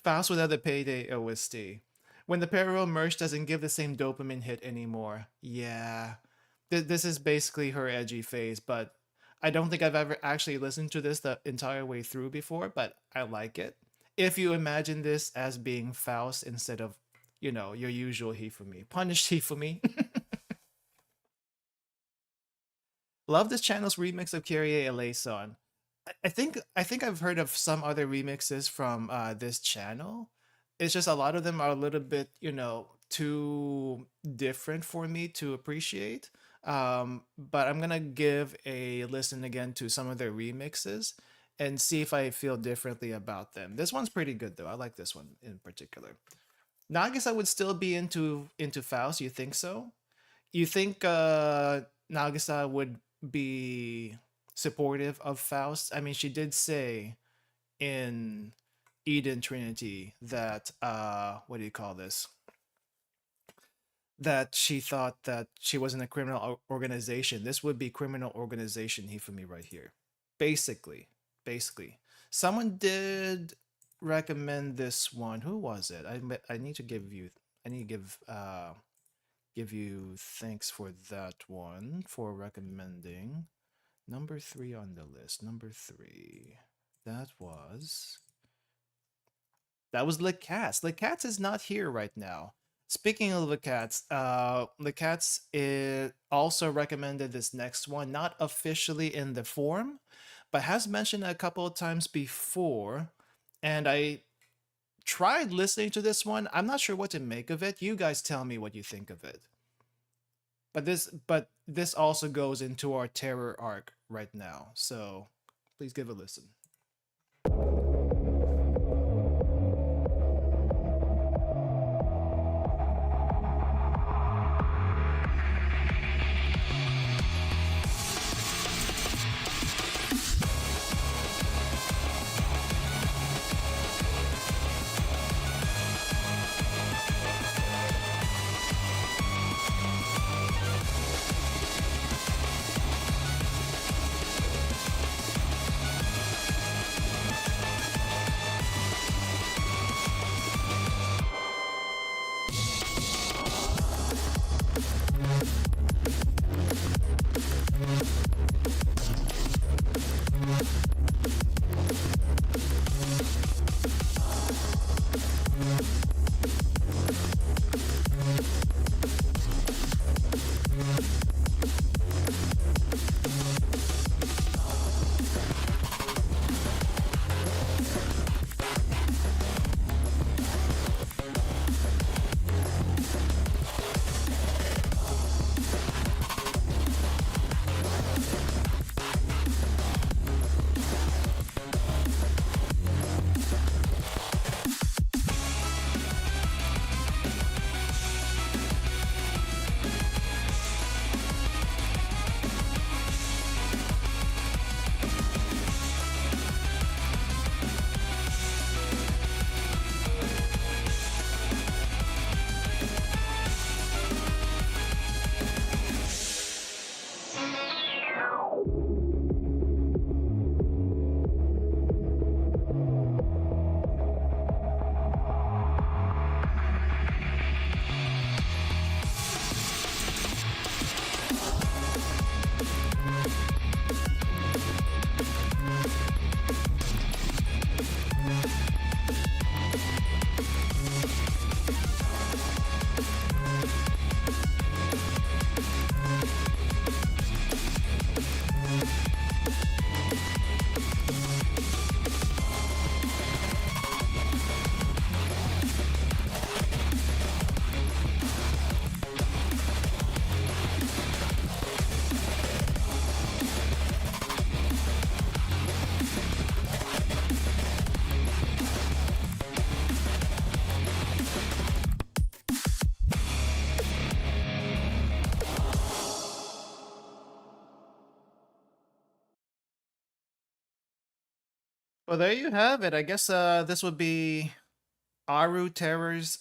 Faust without the payday OST. When the Parallel merge doesn't give the same dopamine hit anymore. Yeah. This is basically her edgy phase, but I don't think I've ever actually listened to this the entire way through before, but I like it. If you imagine this as being Faust instead of, your usual Hifumi. Punished Hifumi. Love this channel's remix of Kyrie Eleison. I think I've heard of some other remixes from this channel. It's just a lot of them are a little bit, too different for me to appreciate. But I'm gonna give a listen again to some of their remixes and see if I feel differently about them. This one's pretty good though. I like this one in particular. Now I guess I would still be into Faust. You think so? You think Nagisa would be supportive of Faust? I mean, she did say in Eden Trinity that what do you call this? That she thought that she was in a criminal organization. This would be criminal organization Hifumi right here. Basically. Someone did recommend this one. Who was it? I need to give you thanks for that one for recommending. Number 3 on the list. Number 3. That was Licats. Licats is not here right now. Speaking of Licats, Licats also recommended this next one, not officially in the forum, but has mentioned it a couple of times before. And I tried listening to this one. I'm not sure what to make of it. You guys tell me what you think of it. But this also goes into our terror arc right now. So please give a listen. Well, there you have it. I guess this would be Aru Terror's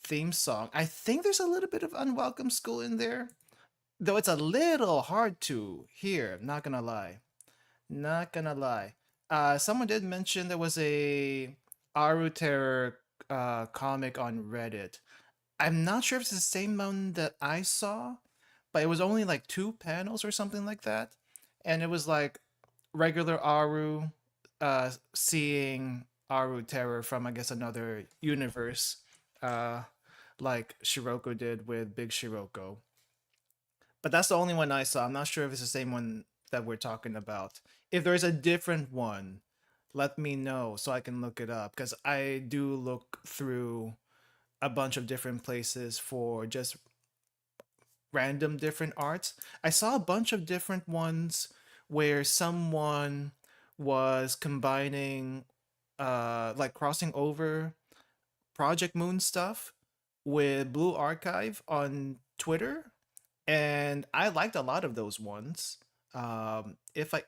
theme song. I think there's a little bit of Unwelcome School in there, though it's a little hard to hear. Not gonna lie. Not gonna lie. Someone did mention there was a Aru Terror comic on Reddit. I'm not sure if it's the same one that I saw, but it was only like 2 panels or something like that. And it was like regular Aru seeing Aru Terror from, I guess, another universe, uh, like Shiroko did with Big Shiroko. But that's the only one I saw. I'm not sure if it's the same one that we're talking about. If there's a different one, let me know so I can look it up, because I do look through a bunch of different places for just random different arts. I saw a bunch of different ones where someone was combining like crossing over Project Moon stuff with Blue Archive on Twitter, and I liked a lot of those ones. If I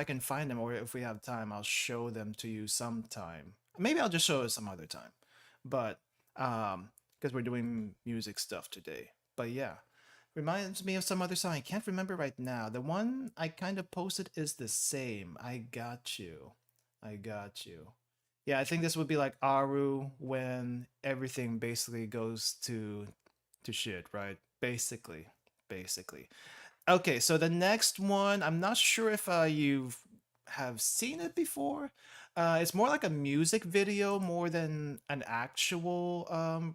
can find them, or if we have time, I'll show them to you sometime. Maybe I'll just show it some other time. But because we're doing music stuff today. But yeah, reminds me of some other song. I can't remember right now. The one I kind of posted is the same. I got you. I got you. Yeah, I think this would be like Aru when everything basically goes to shit, right? Basically. Okay, so the next one, I'm not sure if you have seen it before. It's more like a music video more than an actual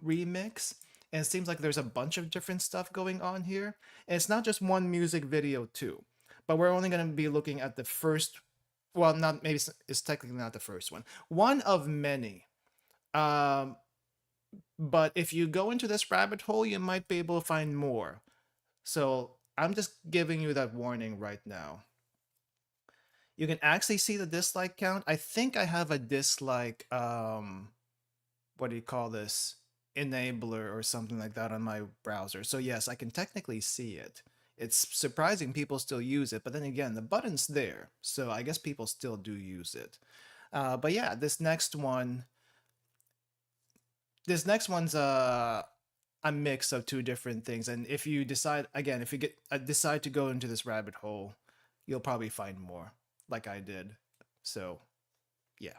remix. And it seems like there's a bunch of different stuff going on here. And it's not just one music video too. But we're only going to be looking at the first, well, not maybe it's technically not the first one. One of many. But if you go into this rabbit hole, you might be able to find more. So I'm just giving you that warning right now. You can actually see the dislike count. I think I have a dislike, what do you call this? Enabler or something like that on my browser. So yes, I can technically see it. It's surprising people still use it, but then again, the button's there. So I guess people still do use it. But yeah, this next one's a mix of two different things. And if you decide, again, if you decide to go into this rabbit hole, you'll probably find more, like I did. So, yeah.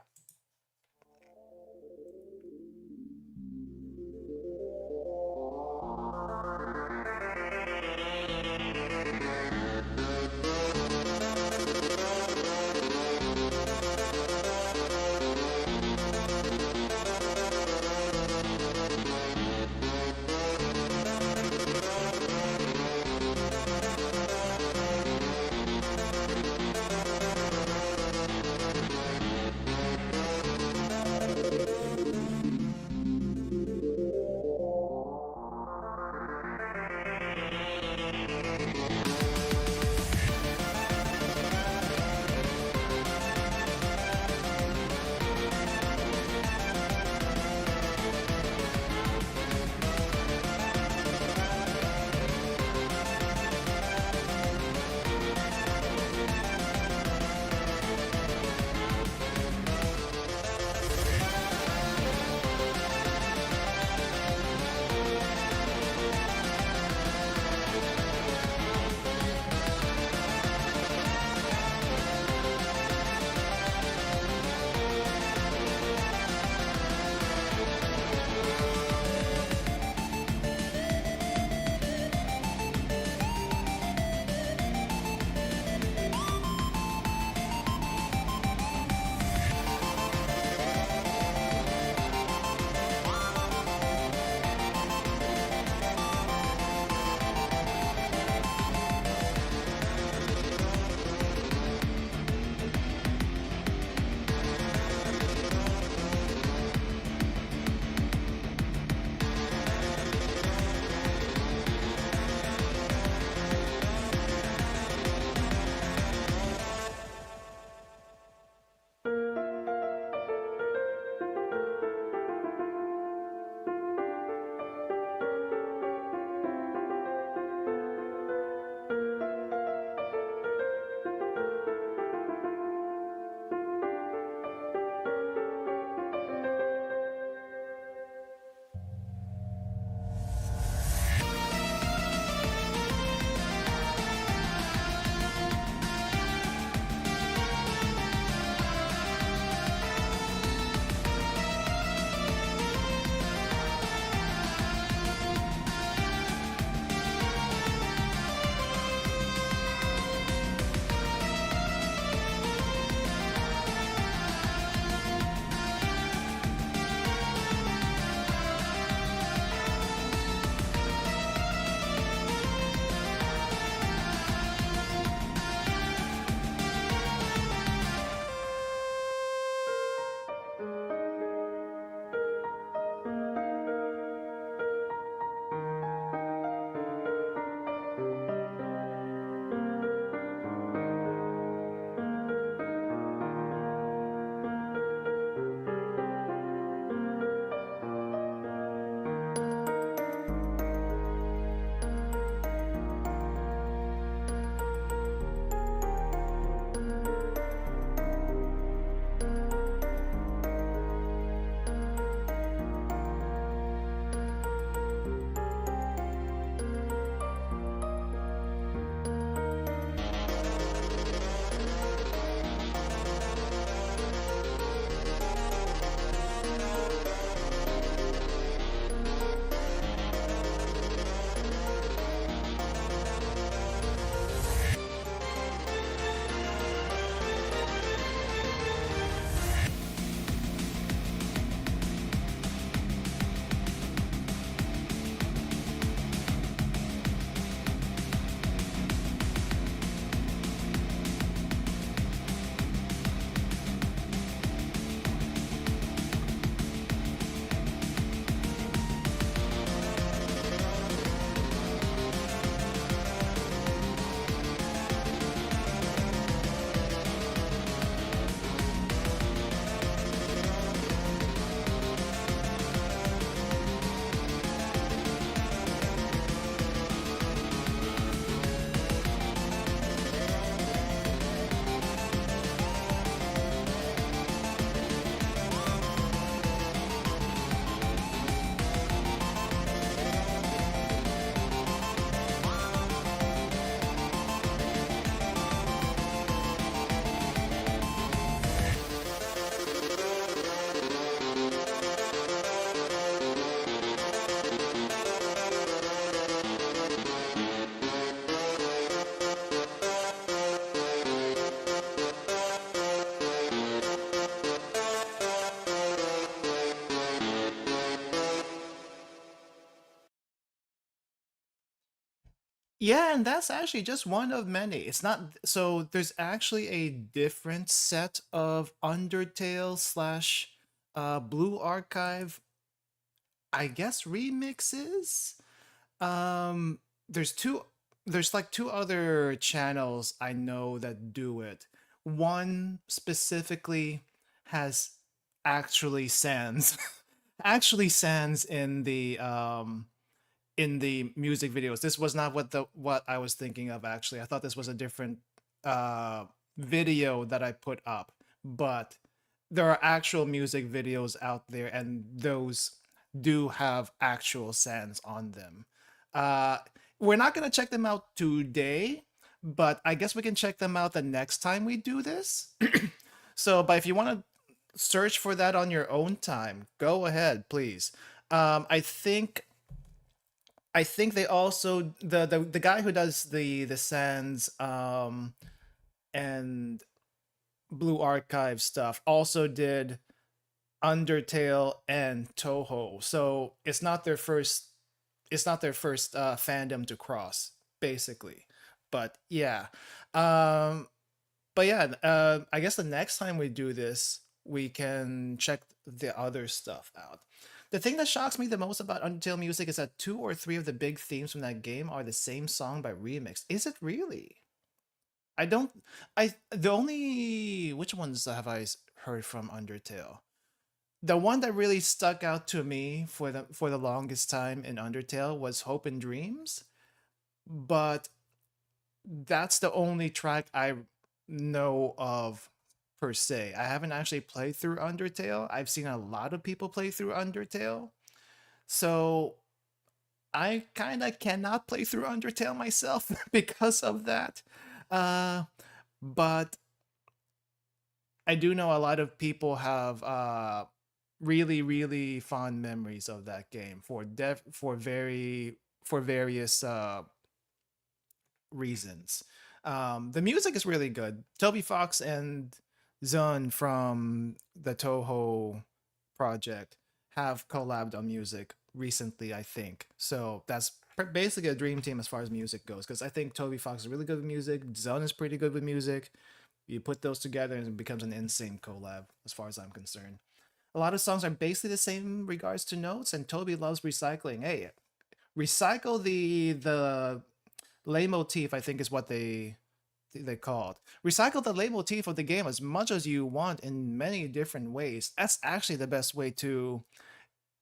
Yeah, and that's actually just one of many. It's not so there's actually a different set of Undertale slash Blue Archive, I guess remixes. Um there's two there's like two other channels I know that do it. One specifically has actually sans actually sans in the music videos. This was not what I was thinking of actually. I thought this was a different uh video that I put up. But there are actual music videos out there and those do have actual sans on them. Uh we're not going to check them out today, but I guess we can check them out the next time we do this. So, but if you want to search for that on your own time, go ahead, please. I think they also the guy who does the Sans and Blue Archive stuff also did Undertale and Toho. So it's not their first fandom to cross, basically. But yeah. Um but yeah, I guess the next time we do this, we can check the other stuff out. The thing that shocks me the most about Undertale music is that two or three of the big themes from that game are the same song by remix. Is it really? I don't. The only which ones have I heard from Undertale? The one that really stuck out to me for the longest time in Undertale was Hope and Dreams, but that's the only track I know of per se. I haven't actually played through Undertale. I've seen a lot of people play through Undertale. So I kind of cannot play through Undertale myself because of that. Uh, but I do know a lot of people have really, really fond memories of that game for various reasons. The music is really good. Toby Fox and Zun from the Toho project have collabed on music recently, I think. So that's basically a dream team as far as music goes. Because I think Toby Fox is really good with music. Zun is pretty good with music. You put those together and it becomes an insane collab, as far as I'm concerned. A lot of songs are basically the same in regards to notes, and Toby loves recycling. Hey, recycle the leitmotif, I think is what they called. Recycle the leitmotif of the game as much as you want in many different ways. That's actually the best way to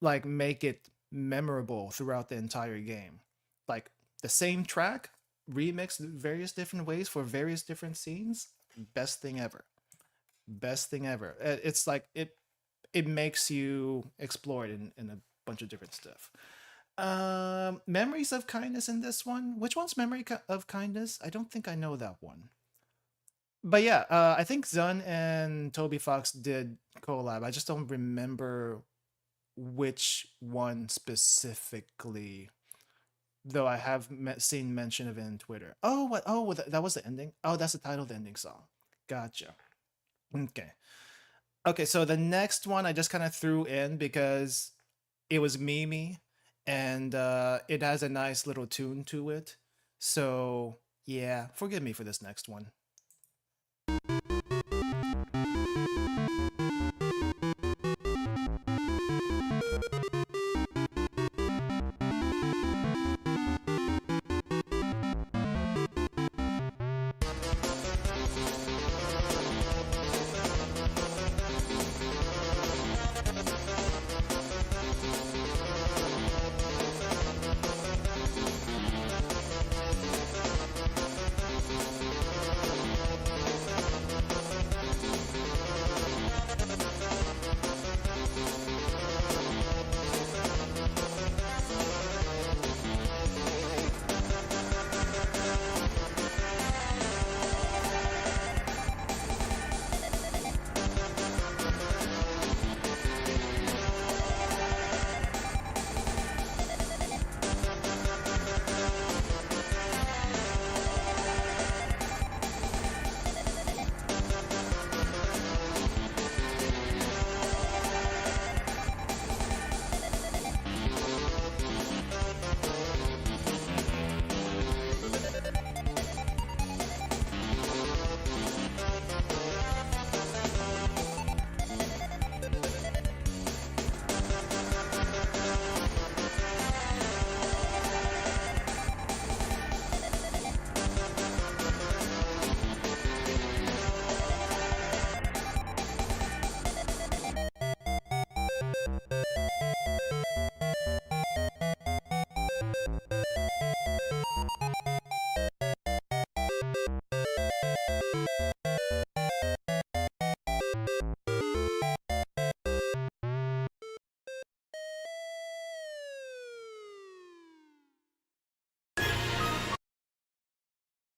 like make it memorable throughout the entire game. Like the same track remixed various different ways for various different scenes. Best thing ever. Best thing ever. It's like it makes you explore it in a bunch of different stuff. Memories of Kindness in this one. Which one's of Kindness? I don't think I know that one. But yeah, I think Zun and Toby Fox did collab. I just don't remember which one specifically, though I have seen mention of it in Twitter. Oh, what? Oh, that was the ending. Oh, that's the title of the ending song. Gotcha. Okay. Okay, so the next one I just kind of threw in because it was memey and it has a nice little tune to it. So yeah, forgive me for this next one.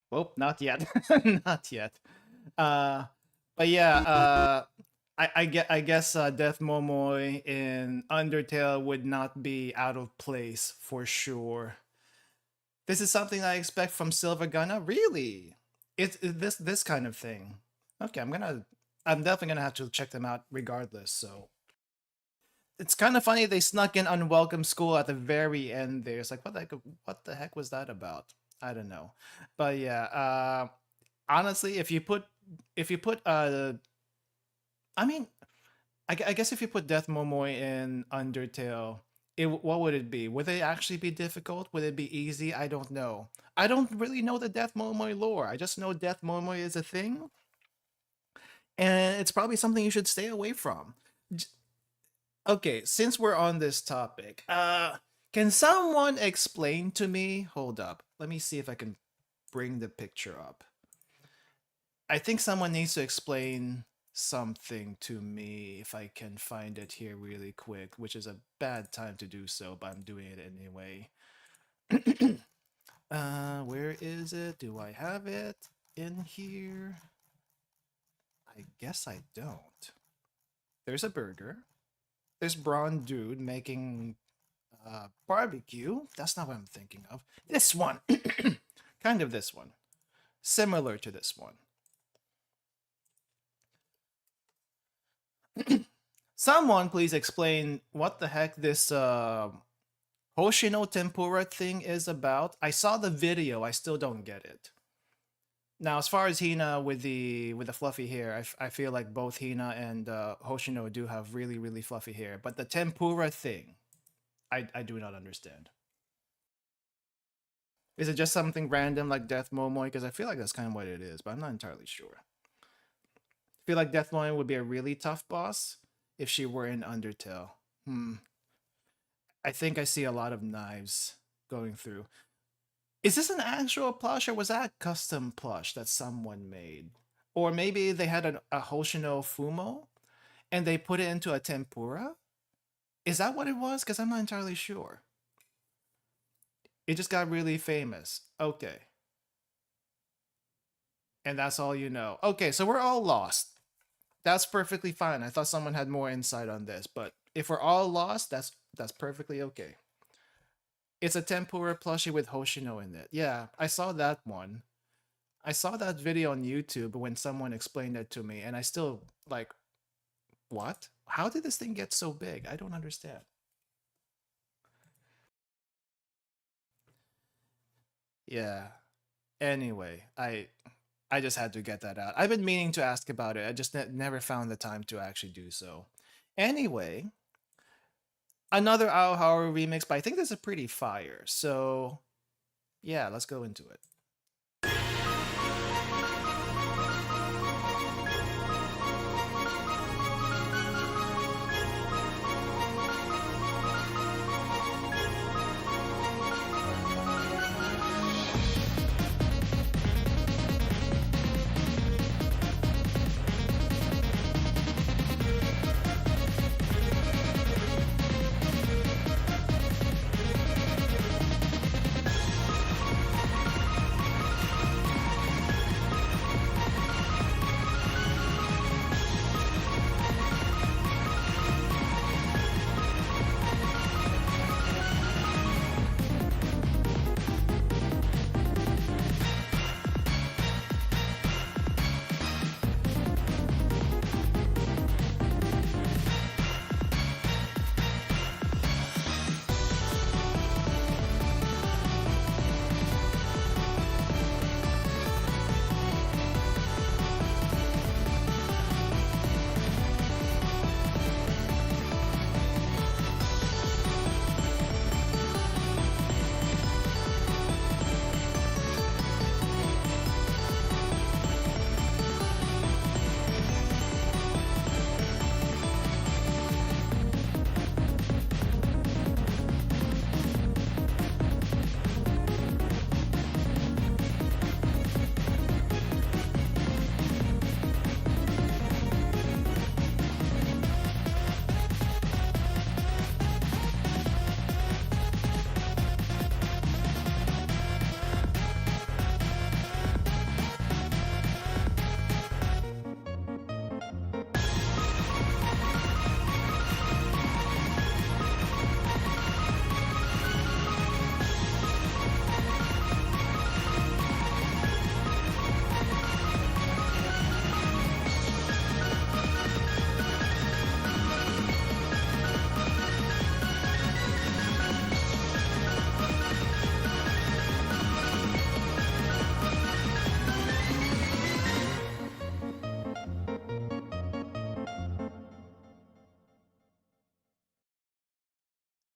Oh, not yet. Not yet. Uh, but yeah, I guess Death Momoi in Undertale would not be out of place for sure. This is something I expect from Silver Gunna. Really? It's this kind of thing. Okay, I'm definitely gonna have to check them out regardless. So it's kind of funny they snuck in Unwelcome School at the very end there. It's like what the heck was that about? I don't know. But yeah, honestly, if you put I mean, I guess if you put Death Momoi in Undertale, what would it be? Would it actually be difficult? Would it be easy? I don't know. I don't really know the Death Momoi lore. I just know Death Momoi is a thing, and it's probably something you should stay away from. Okay, since we're on this topic, can someone explain to me? Hold up. Let me see if I can bring the picture up. I think someone needs to explain something to me if I can find it here really quick, which is a bad time to do so, but I'm doing it anyway. Where is it? Do I have it in here? I guess I don't. There's a burger. There's Braun Dude making barbecue. That's not what I'm thinking of. This one. Kind of this one. Similar to this one. Someone please explain what the heck this Hoshino tempura thing is about. I saw the video, I still don't get it. Now, as far as Hina with the fluffy hair, I feel like both Hina and Hoshino do have really, really fluffy hair. But the tempura thing, I do not understand. Is it just something random like Death Momoi? Because I feel like that's kind of what it is, but I'm not entirely sure. I feel like Death Momoi would be a really tough boss if she were in Undertale. I think I see a lot of knives going through. Is this an actual plush or was that a custom plush that someone made? Or maybe they had a Hoshino Fumo and they put it into a tempura? Is that what it was? Because I'm not entirely sure. It just got really famous. Okay. And that's all you know. Okay, so we're all lost. That's perfectly fine. I thought someone had more insight on this, but if we're all lost, that's perfectly okay. It's a tempura plushie with Hoshino in it. Yeah, I saw that one. I saw that video on YouTube when someone explained it to me, and I still, like, what? How did this thing get so big? I don't understand. Yeah. Anyway, I just had to get that out. I've been meaning to ask about it. I just never found the time to actually do so. Anyway, another Aoharu remix, but I think this is pretty fire. So, yeah, let's go into it.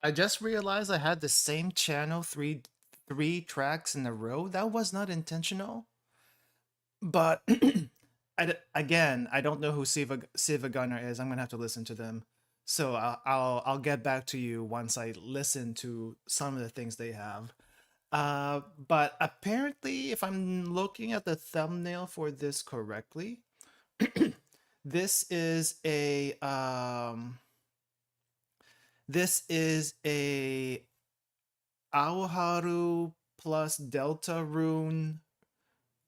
I just realized I had the same channel three tracks in a row. That was not intentional, but again, I don't know who Siva Gunner is. I'm gonna have to listen to them. So I'll get back to you once I listen to some of the things they have. But apparently, if I'm looking at the thumbnail for this correctly, this is a Aoharu plus Delta Rune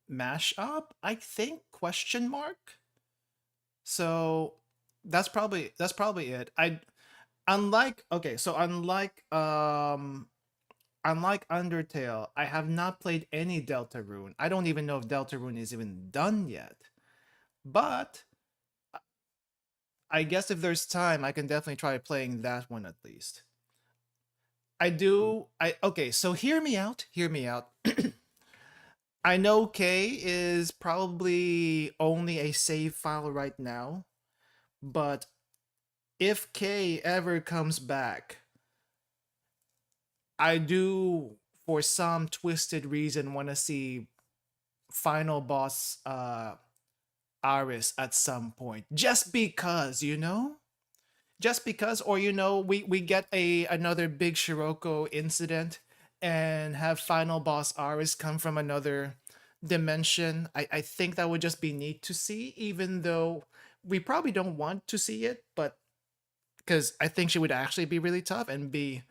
mashup, I think, question mark. So that's probably it. Unlike Undertale, I have not played any Deltarune. I don't even know if Deltarune is even done yet. But I guess if there's time, I can definitely try playing that one at least. Okay, so hear me out. Hear me out. I know K is probably only a save file right now, but if K ever comes back, I do, for some twisted reason, want to see final boss Aris at some point. Just because, Just because, or we get another big Shiroko incident and have final boss Aris come from another dimension. I think that would just be neat to see, even though we probably don't want to see it, but because I think she would actually be really tough and be,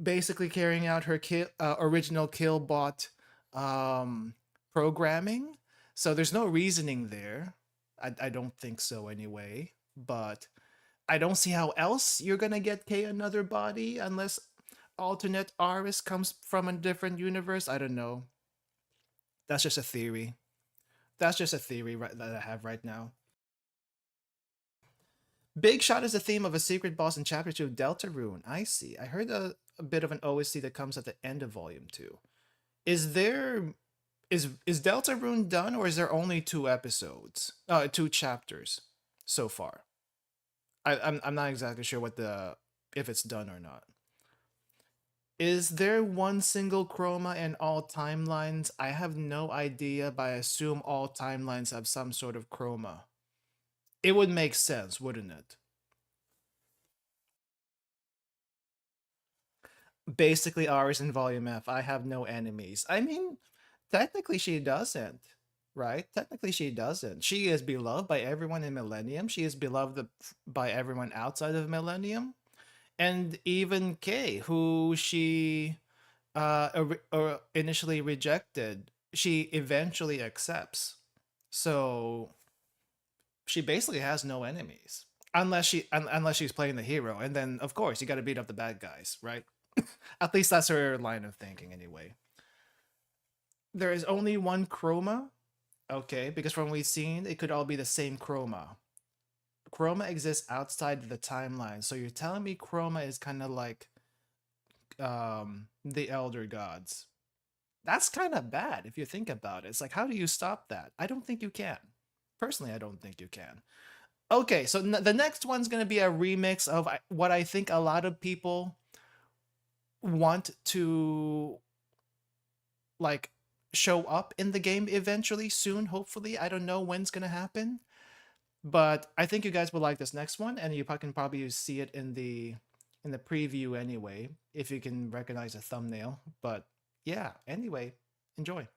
basically carrying out her original Killbot programming. So there's no reasoning there. I don't think so anyway. But I don't see how else you're gonna get K another body unless alternate Aris comes from a different universe. I don't know. That's just a theory. That's just a theory that I have right now. Big Shot is the theme of a secret boss in Chapter 2 of Deltarune. I see. I heard a bit of an OST that comes at the end of Volume 2. Is Deltarune done, or is there only 2 episodes? 2 chapters so far? I'm not exactly sure if it's done or not. Is there one single chroma in all timelines? I have no idea, but I assume all timelines have some sort of chroma. It would make sense, wouldn't it? Basically, Aris in Volume F. I have no enemies. I mean, technically she doesn't, right? Technically she doesn't. She is beloved by everyone in Millennium. She is beloved by everyone outside of Millennium. And even Kay, who she initially rejected, she eventually accepts. So she basically has no enemies, unless she's playing the hero, and then of course you got to beat up the bad guys, right? At least that's her line of thinking, anyway. There is only one chroma, okay, because from what we've seen, it could all be the same chroma. Chroma exists outside the timeline, so you're telling me chroma is kind of like the elder gods. That's kind of bad if you think about it. It's like, how do you stop that? I don't think you can. Personally, I don't think you can. Okay, so the next one's going to be a remix of what I think a lot of people want to, like, show up in the game eventually, soon, hopefully. I don't know when it's going to happen. But I think you guys will like this next one, and you can probably see it in the preview anyway, if you can recognize the thumbnail. But yeah, anyway, enjoy.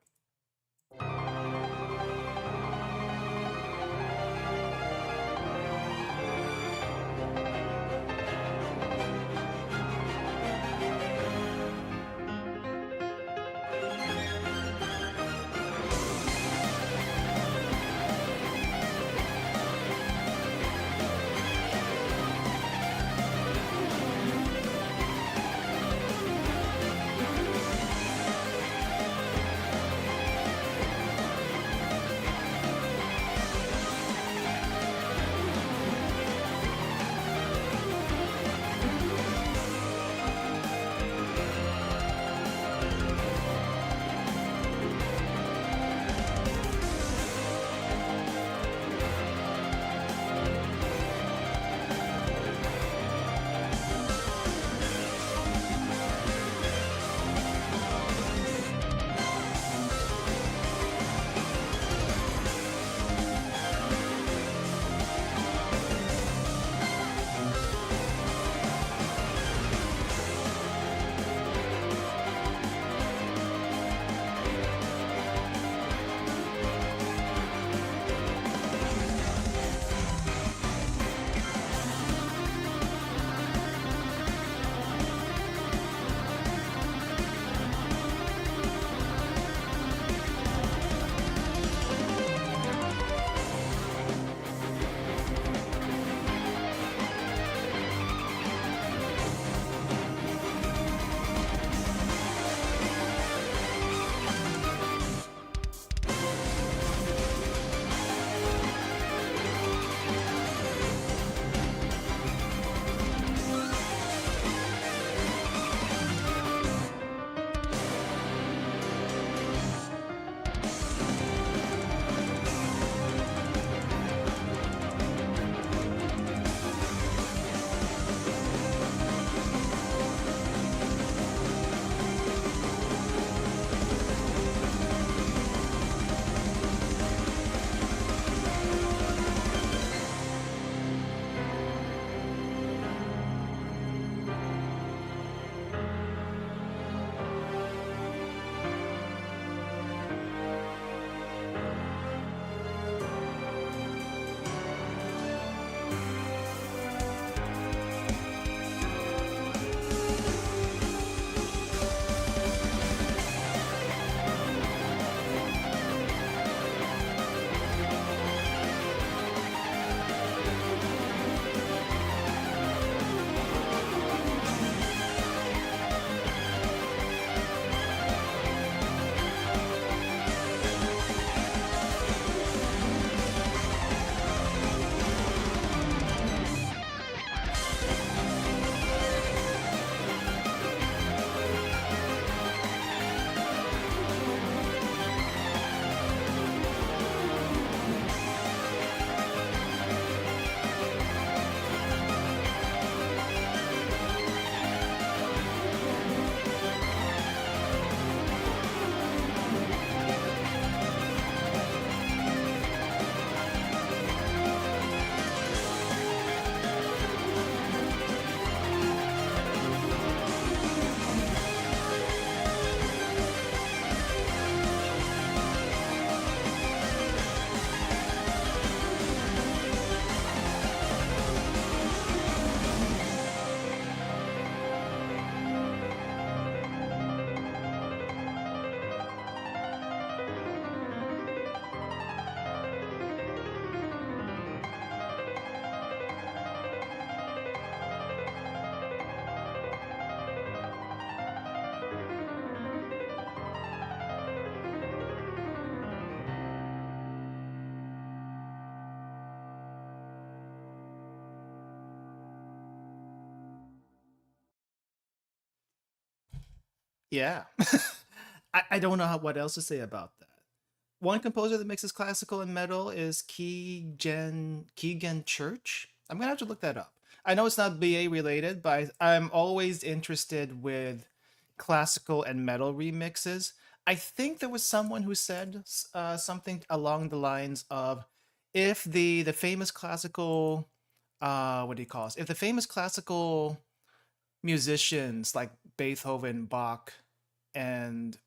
Yeah. I don't know what else to say about that. One composer that mixes classical and metal is Keegan Church. I'm gonna have to look that up. I know it's not BA related, but I'm always interested with classical and metal remixes. I think there was someone who said something along the lines of, if the famous classical what do you call it? If the famous classical musicians like Beethoven, Bach, and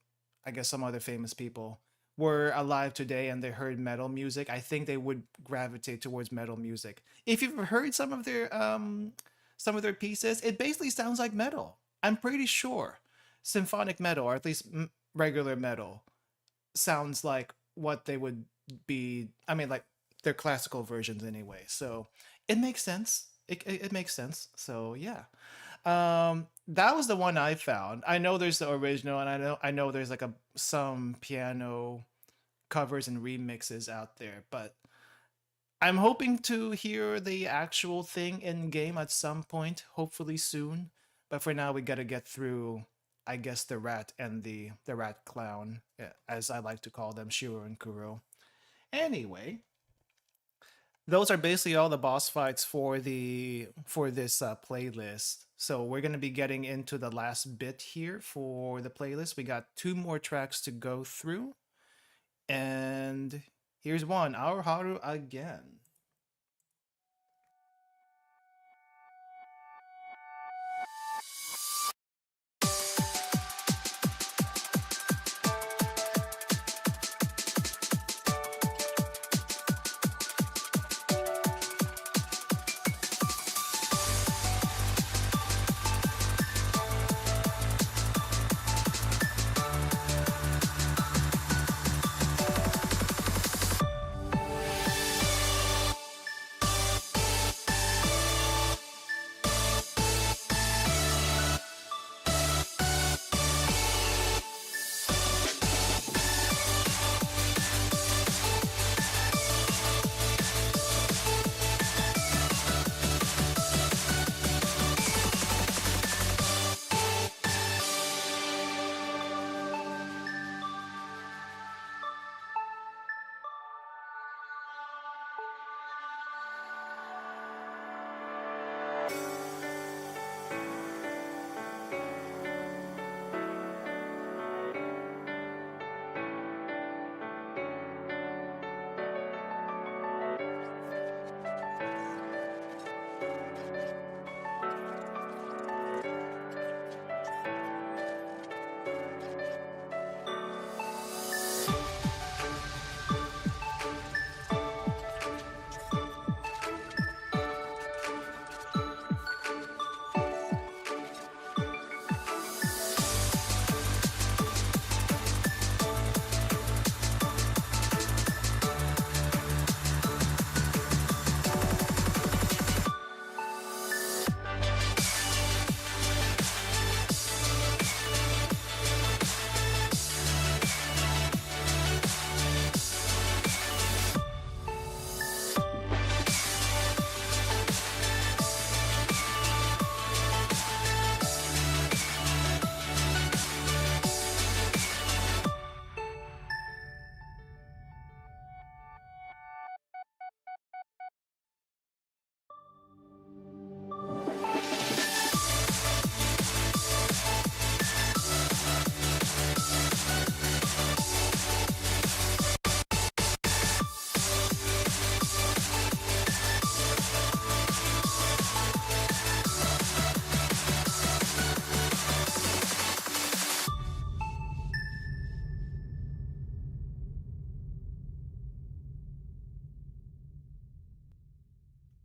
I guess some other famous people were alive today and they heard metal music, I think they would gravitate towards metal music. If you've heard some of their pieces, it basically sounds like metal. I'm pretty sure symphonic metal, or at least regular metal, sounds like what they would be. I mean, like their classical versions anyway. So it makes sense. It makes sense. So yeah. That was the one I found. I know there's the original, and I know there's like some piano covers and remixes out there, but I'm hoping to hear the actual thing in game at some point, hopefully soon. But for now, we gotta get through, I guess, the rat and the rat clown, as I like to call them, Shiro and Kuro. Anyway, those are basically all the boss fights for this playlist. So we're gonna be getting into the last bit here for the playlist. We got two more tracks to go through, and here's one, Our Haru again.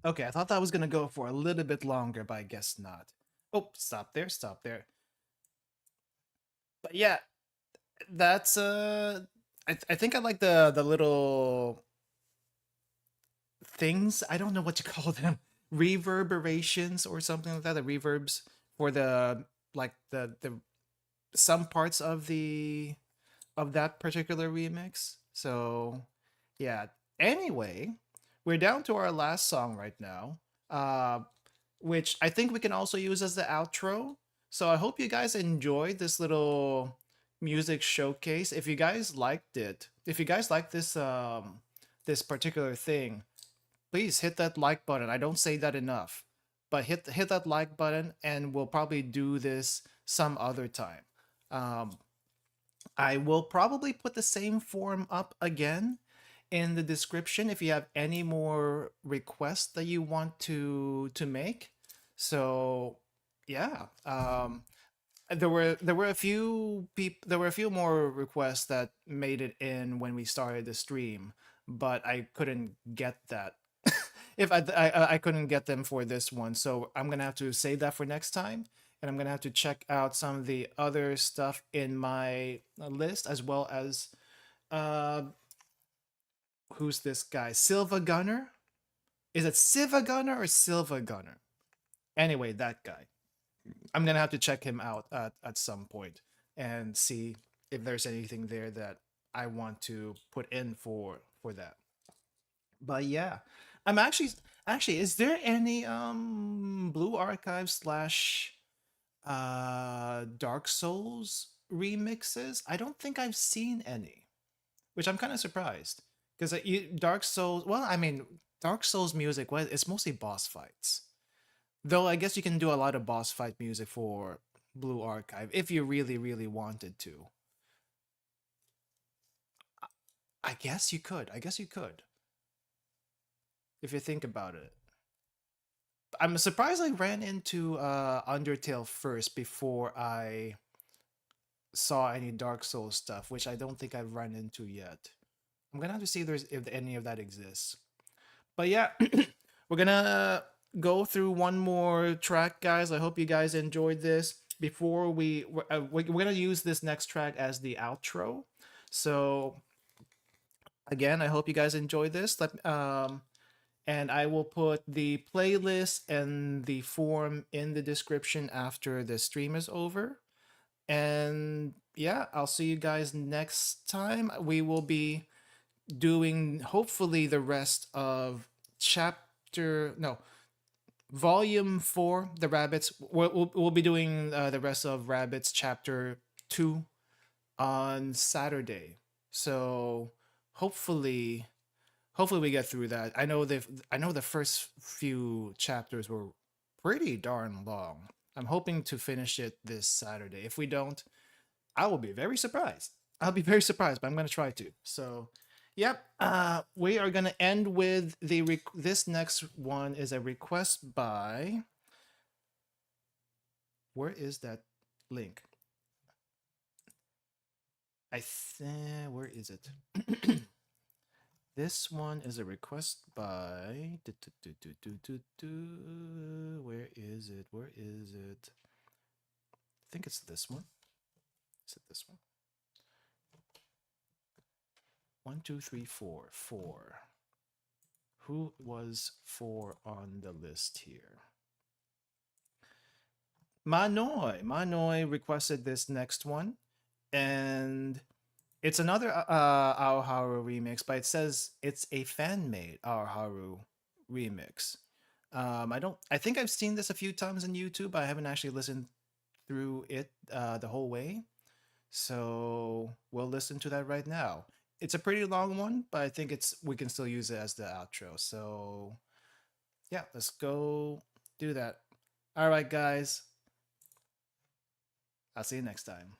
Okay, I thought that was gonna go for a little bit longer, but I guess not. Oh, stop there, stop there. But yeah, that's I think I like the little things. I don't know what to call them. Reverberations or something like that. The reverbs for the like the some parts of the of that particular remix. So yeah. Anyway, we're down to our last song right now. Which I think we can also use as the outro. So I hope you guys enjoyed this little music showcase. If you guys liked it, if you guys like this particular thing, please hit that like button. I don't say that enough, but hit that like button, and we'll probably do this some other time. Um, I will probably put the same form up again in the description if you have any more requests that you want to make. So yeah, there were a few there were a few more requests that made it in when we started the stream, but I couldn't get that. If I couldn't get them for this one, so I'm gonna have to save that for next time, and I'm gonna have to check out some of the other stuff in my list, as well as uh who's this guy, Silva Gunner? Is it Silva Gunner or Silva Gunner? Anyway, that guy. I'm gonna have to check him out at some point and see if there's anything there that I want to put in for that. But yeah, I'm actually is there any Blue Archive slash Dark Souls remixes? I don't think I've seen any, which I'm kind of surprised because Dark Souls. Well, I mean, Dark Souls music. Well, it's mostly boss fights. Though I guess you can do a lot of boss fight music for Blue Archive if you really, really wanted to. I guess you could. I guess you could if you think about it. I'm surprised I ran into Undertale first before I saw any Dark Souls stuff, which I don't think I've run into yet. I'm gonna have to see if any of that exists. But yeah, we're gonna go through one more track, guys. I hope you guys enjoyed this. Before we're gonna use this next track as the outro. So again, I hope you guys enjoyed this. And I will put the playlist and the form in the description after the stream is over. And yeah, I'll see you guys next time. We will be doing hopefully the rest of chapter no volume 4, the rabbits. We'll be doing the rest of rabbits chapter 2 on Saturday. So hopefully we get through that. I know the first few chapters were pretty darn long. I'm hoping to finish it this Saturday. If we don't, I will be very surprised. I'll be very surprised, but I'm going to try to. So, yep. We are going to end with this next one is a request by. Where is that link? Where is it? This one is a request by. Where is it? Where is it? I think it's this one. Is it this one? 1, 2, 3, 4. 4. Who was 4 on the list here? Manoi requested this next one, and it's another Aoharu remix, but it says it's a fan-made Aoharu remix. I think I've seen this a few times on YouTube, but I haven't actually listened through it the whole way. So we'll listen to that right now. It's a pretty long one, but I think we can still use it as the outro. So yeah, let's go do that. All right, guys. I'll see you next time.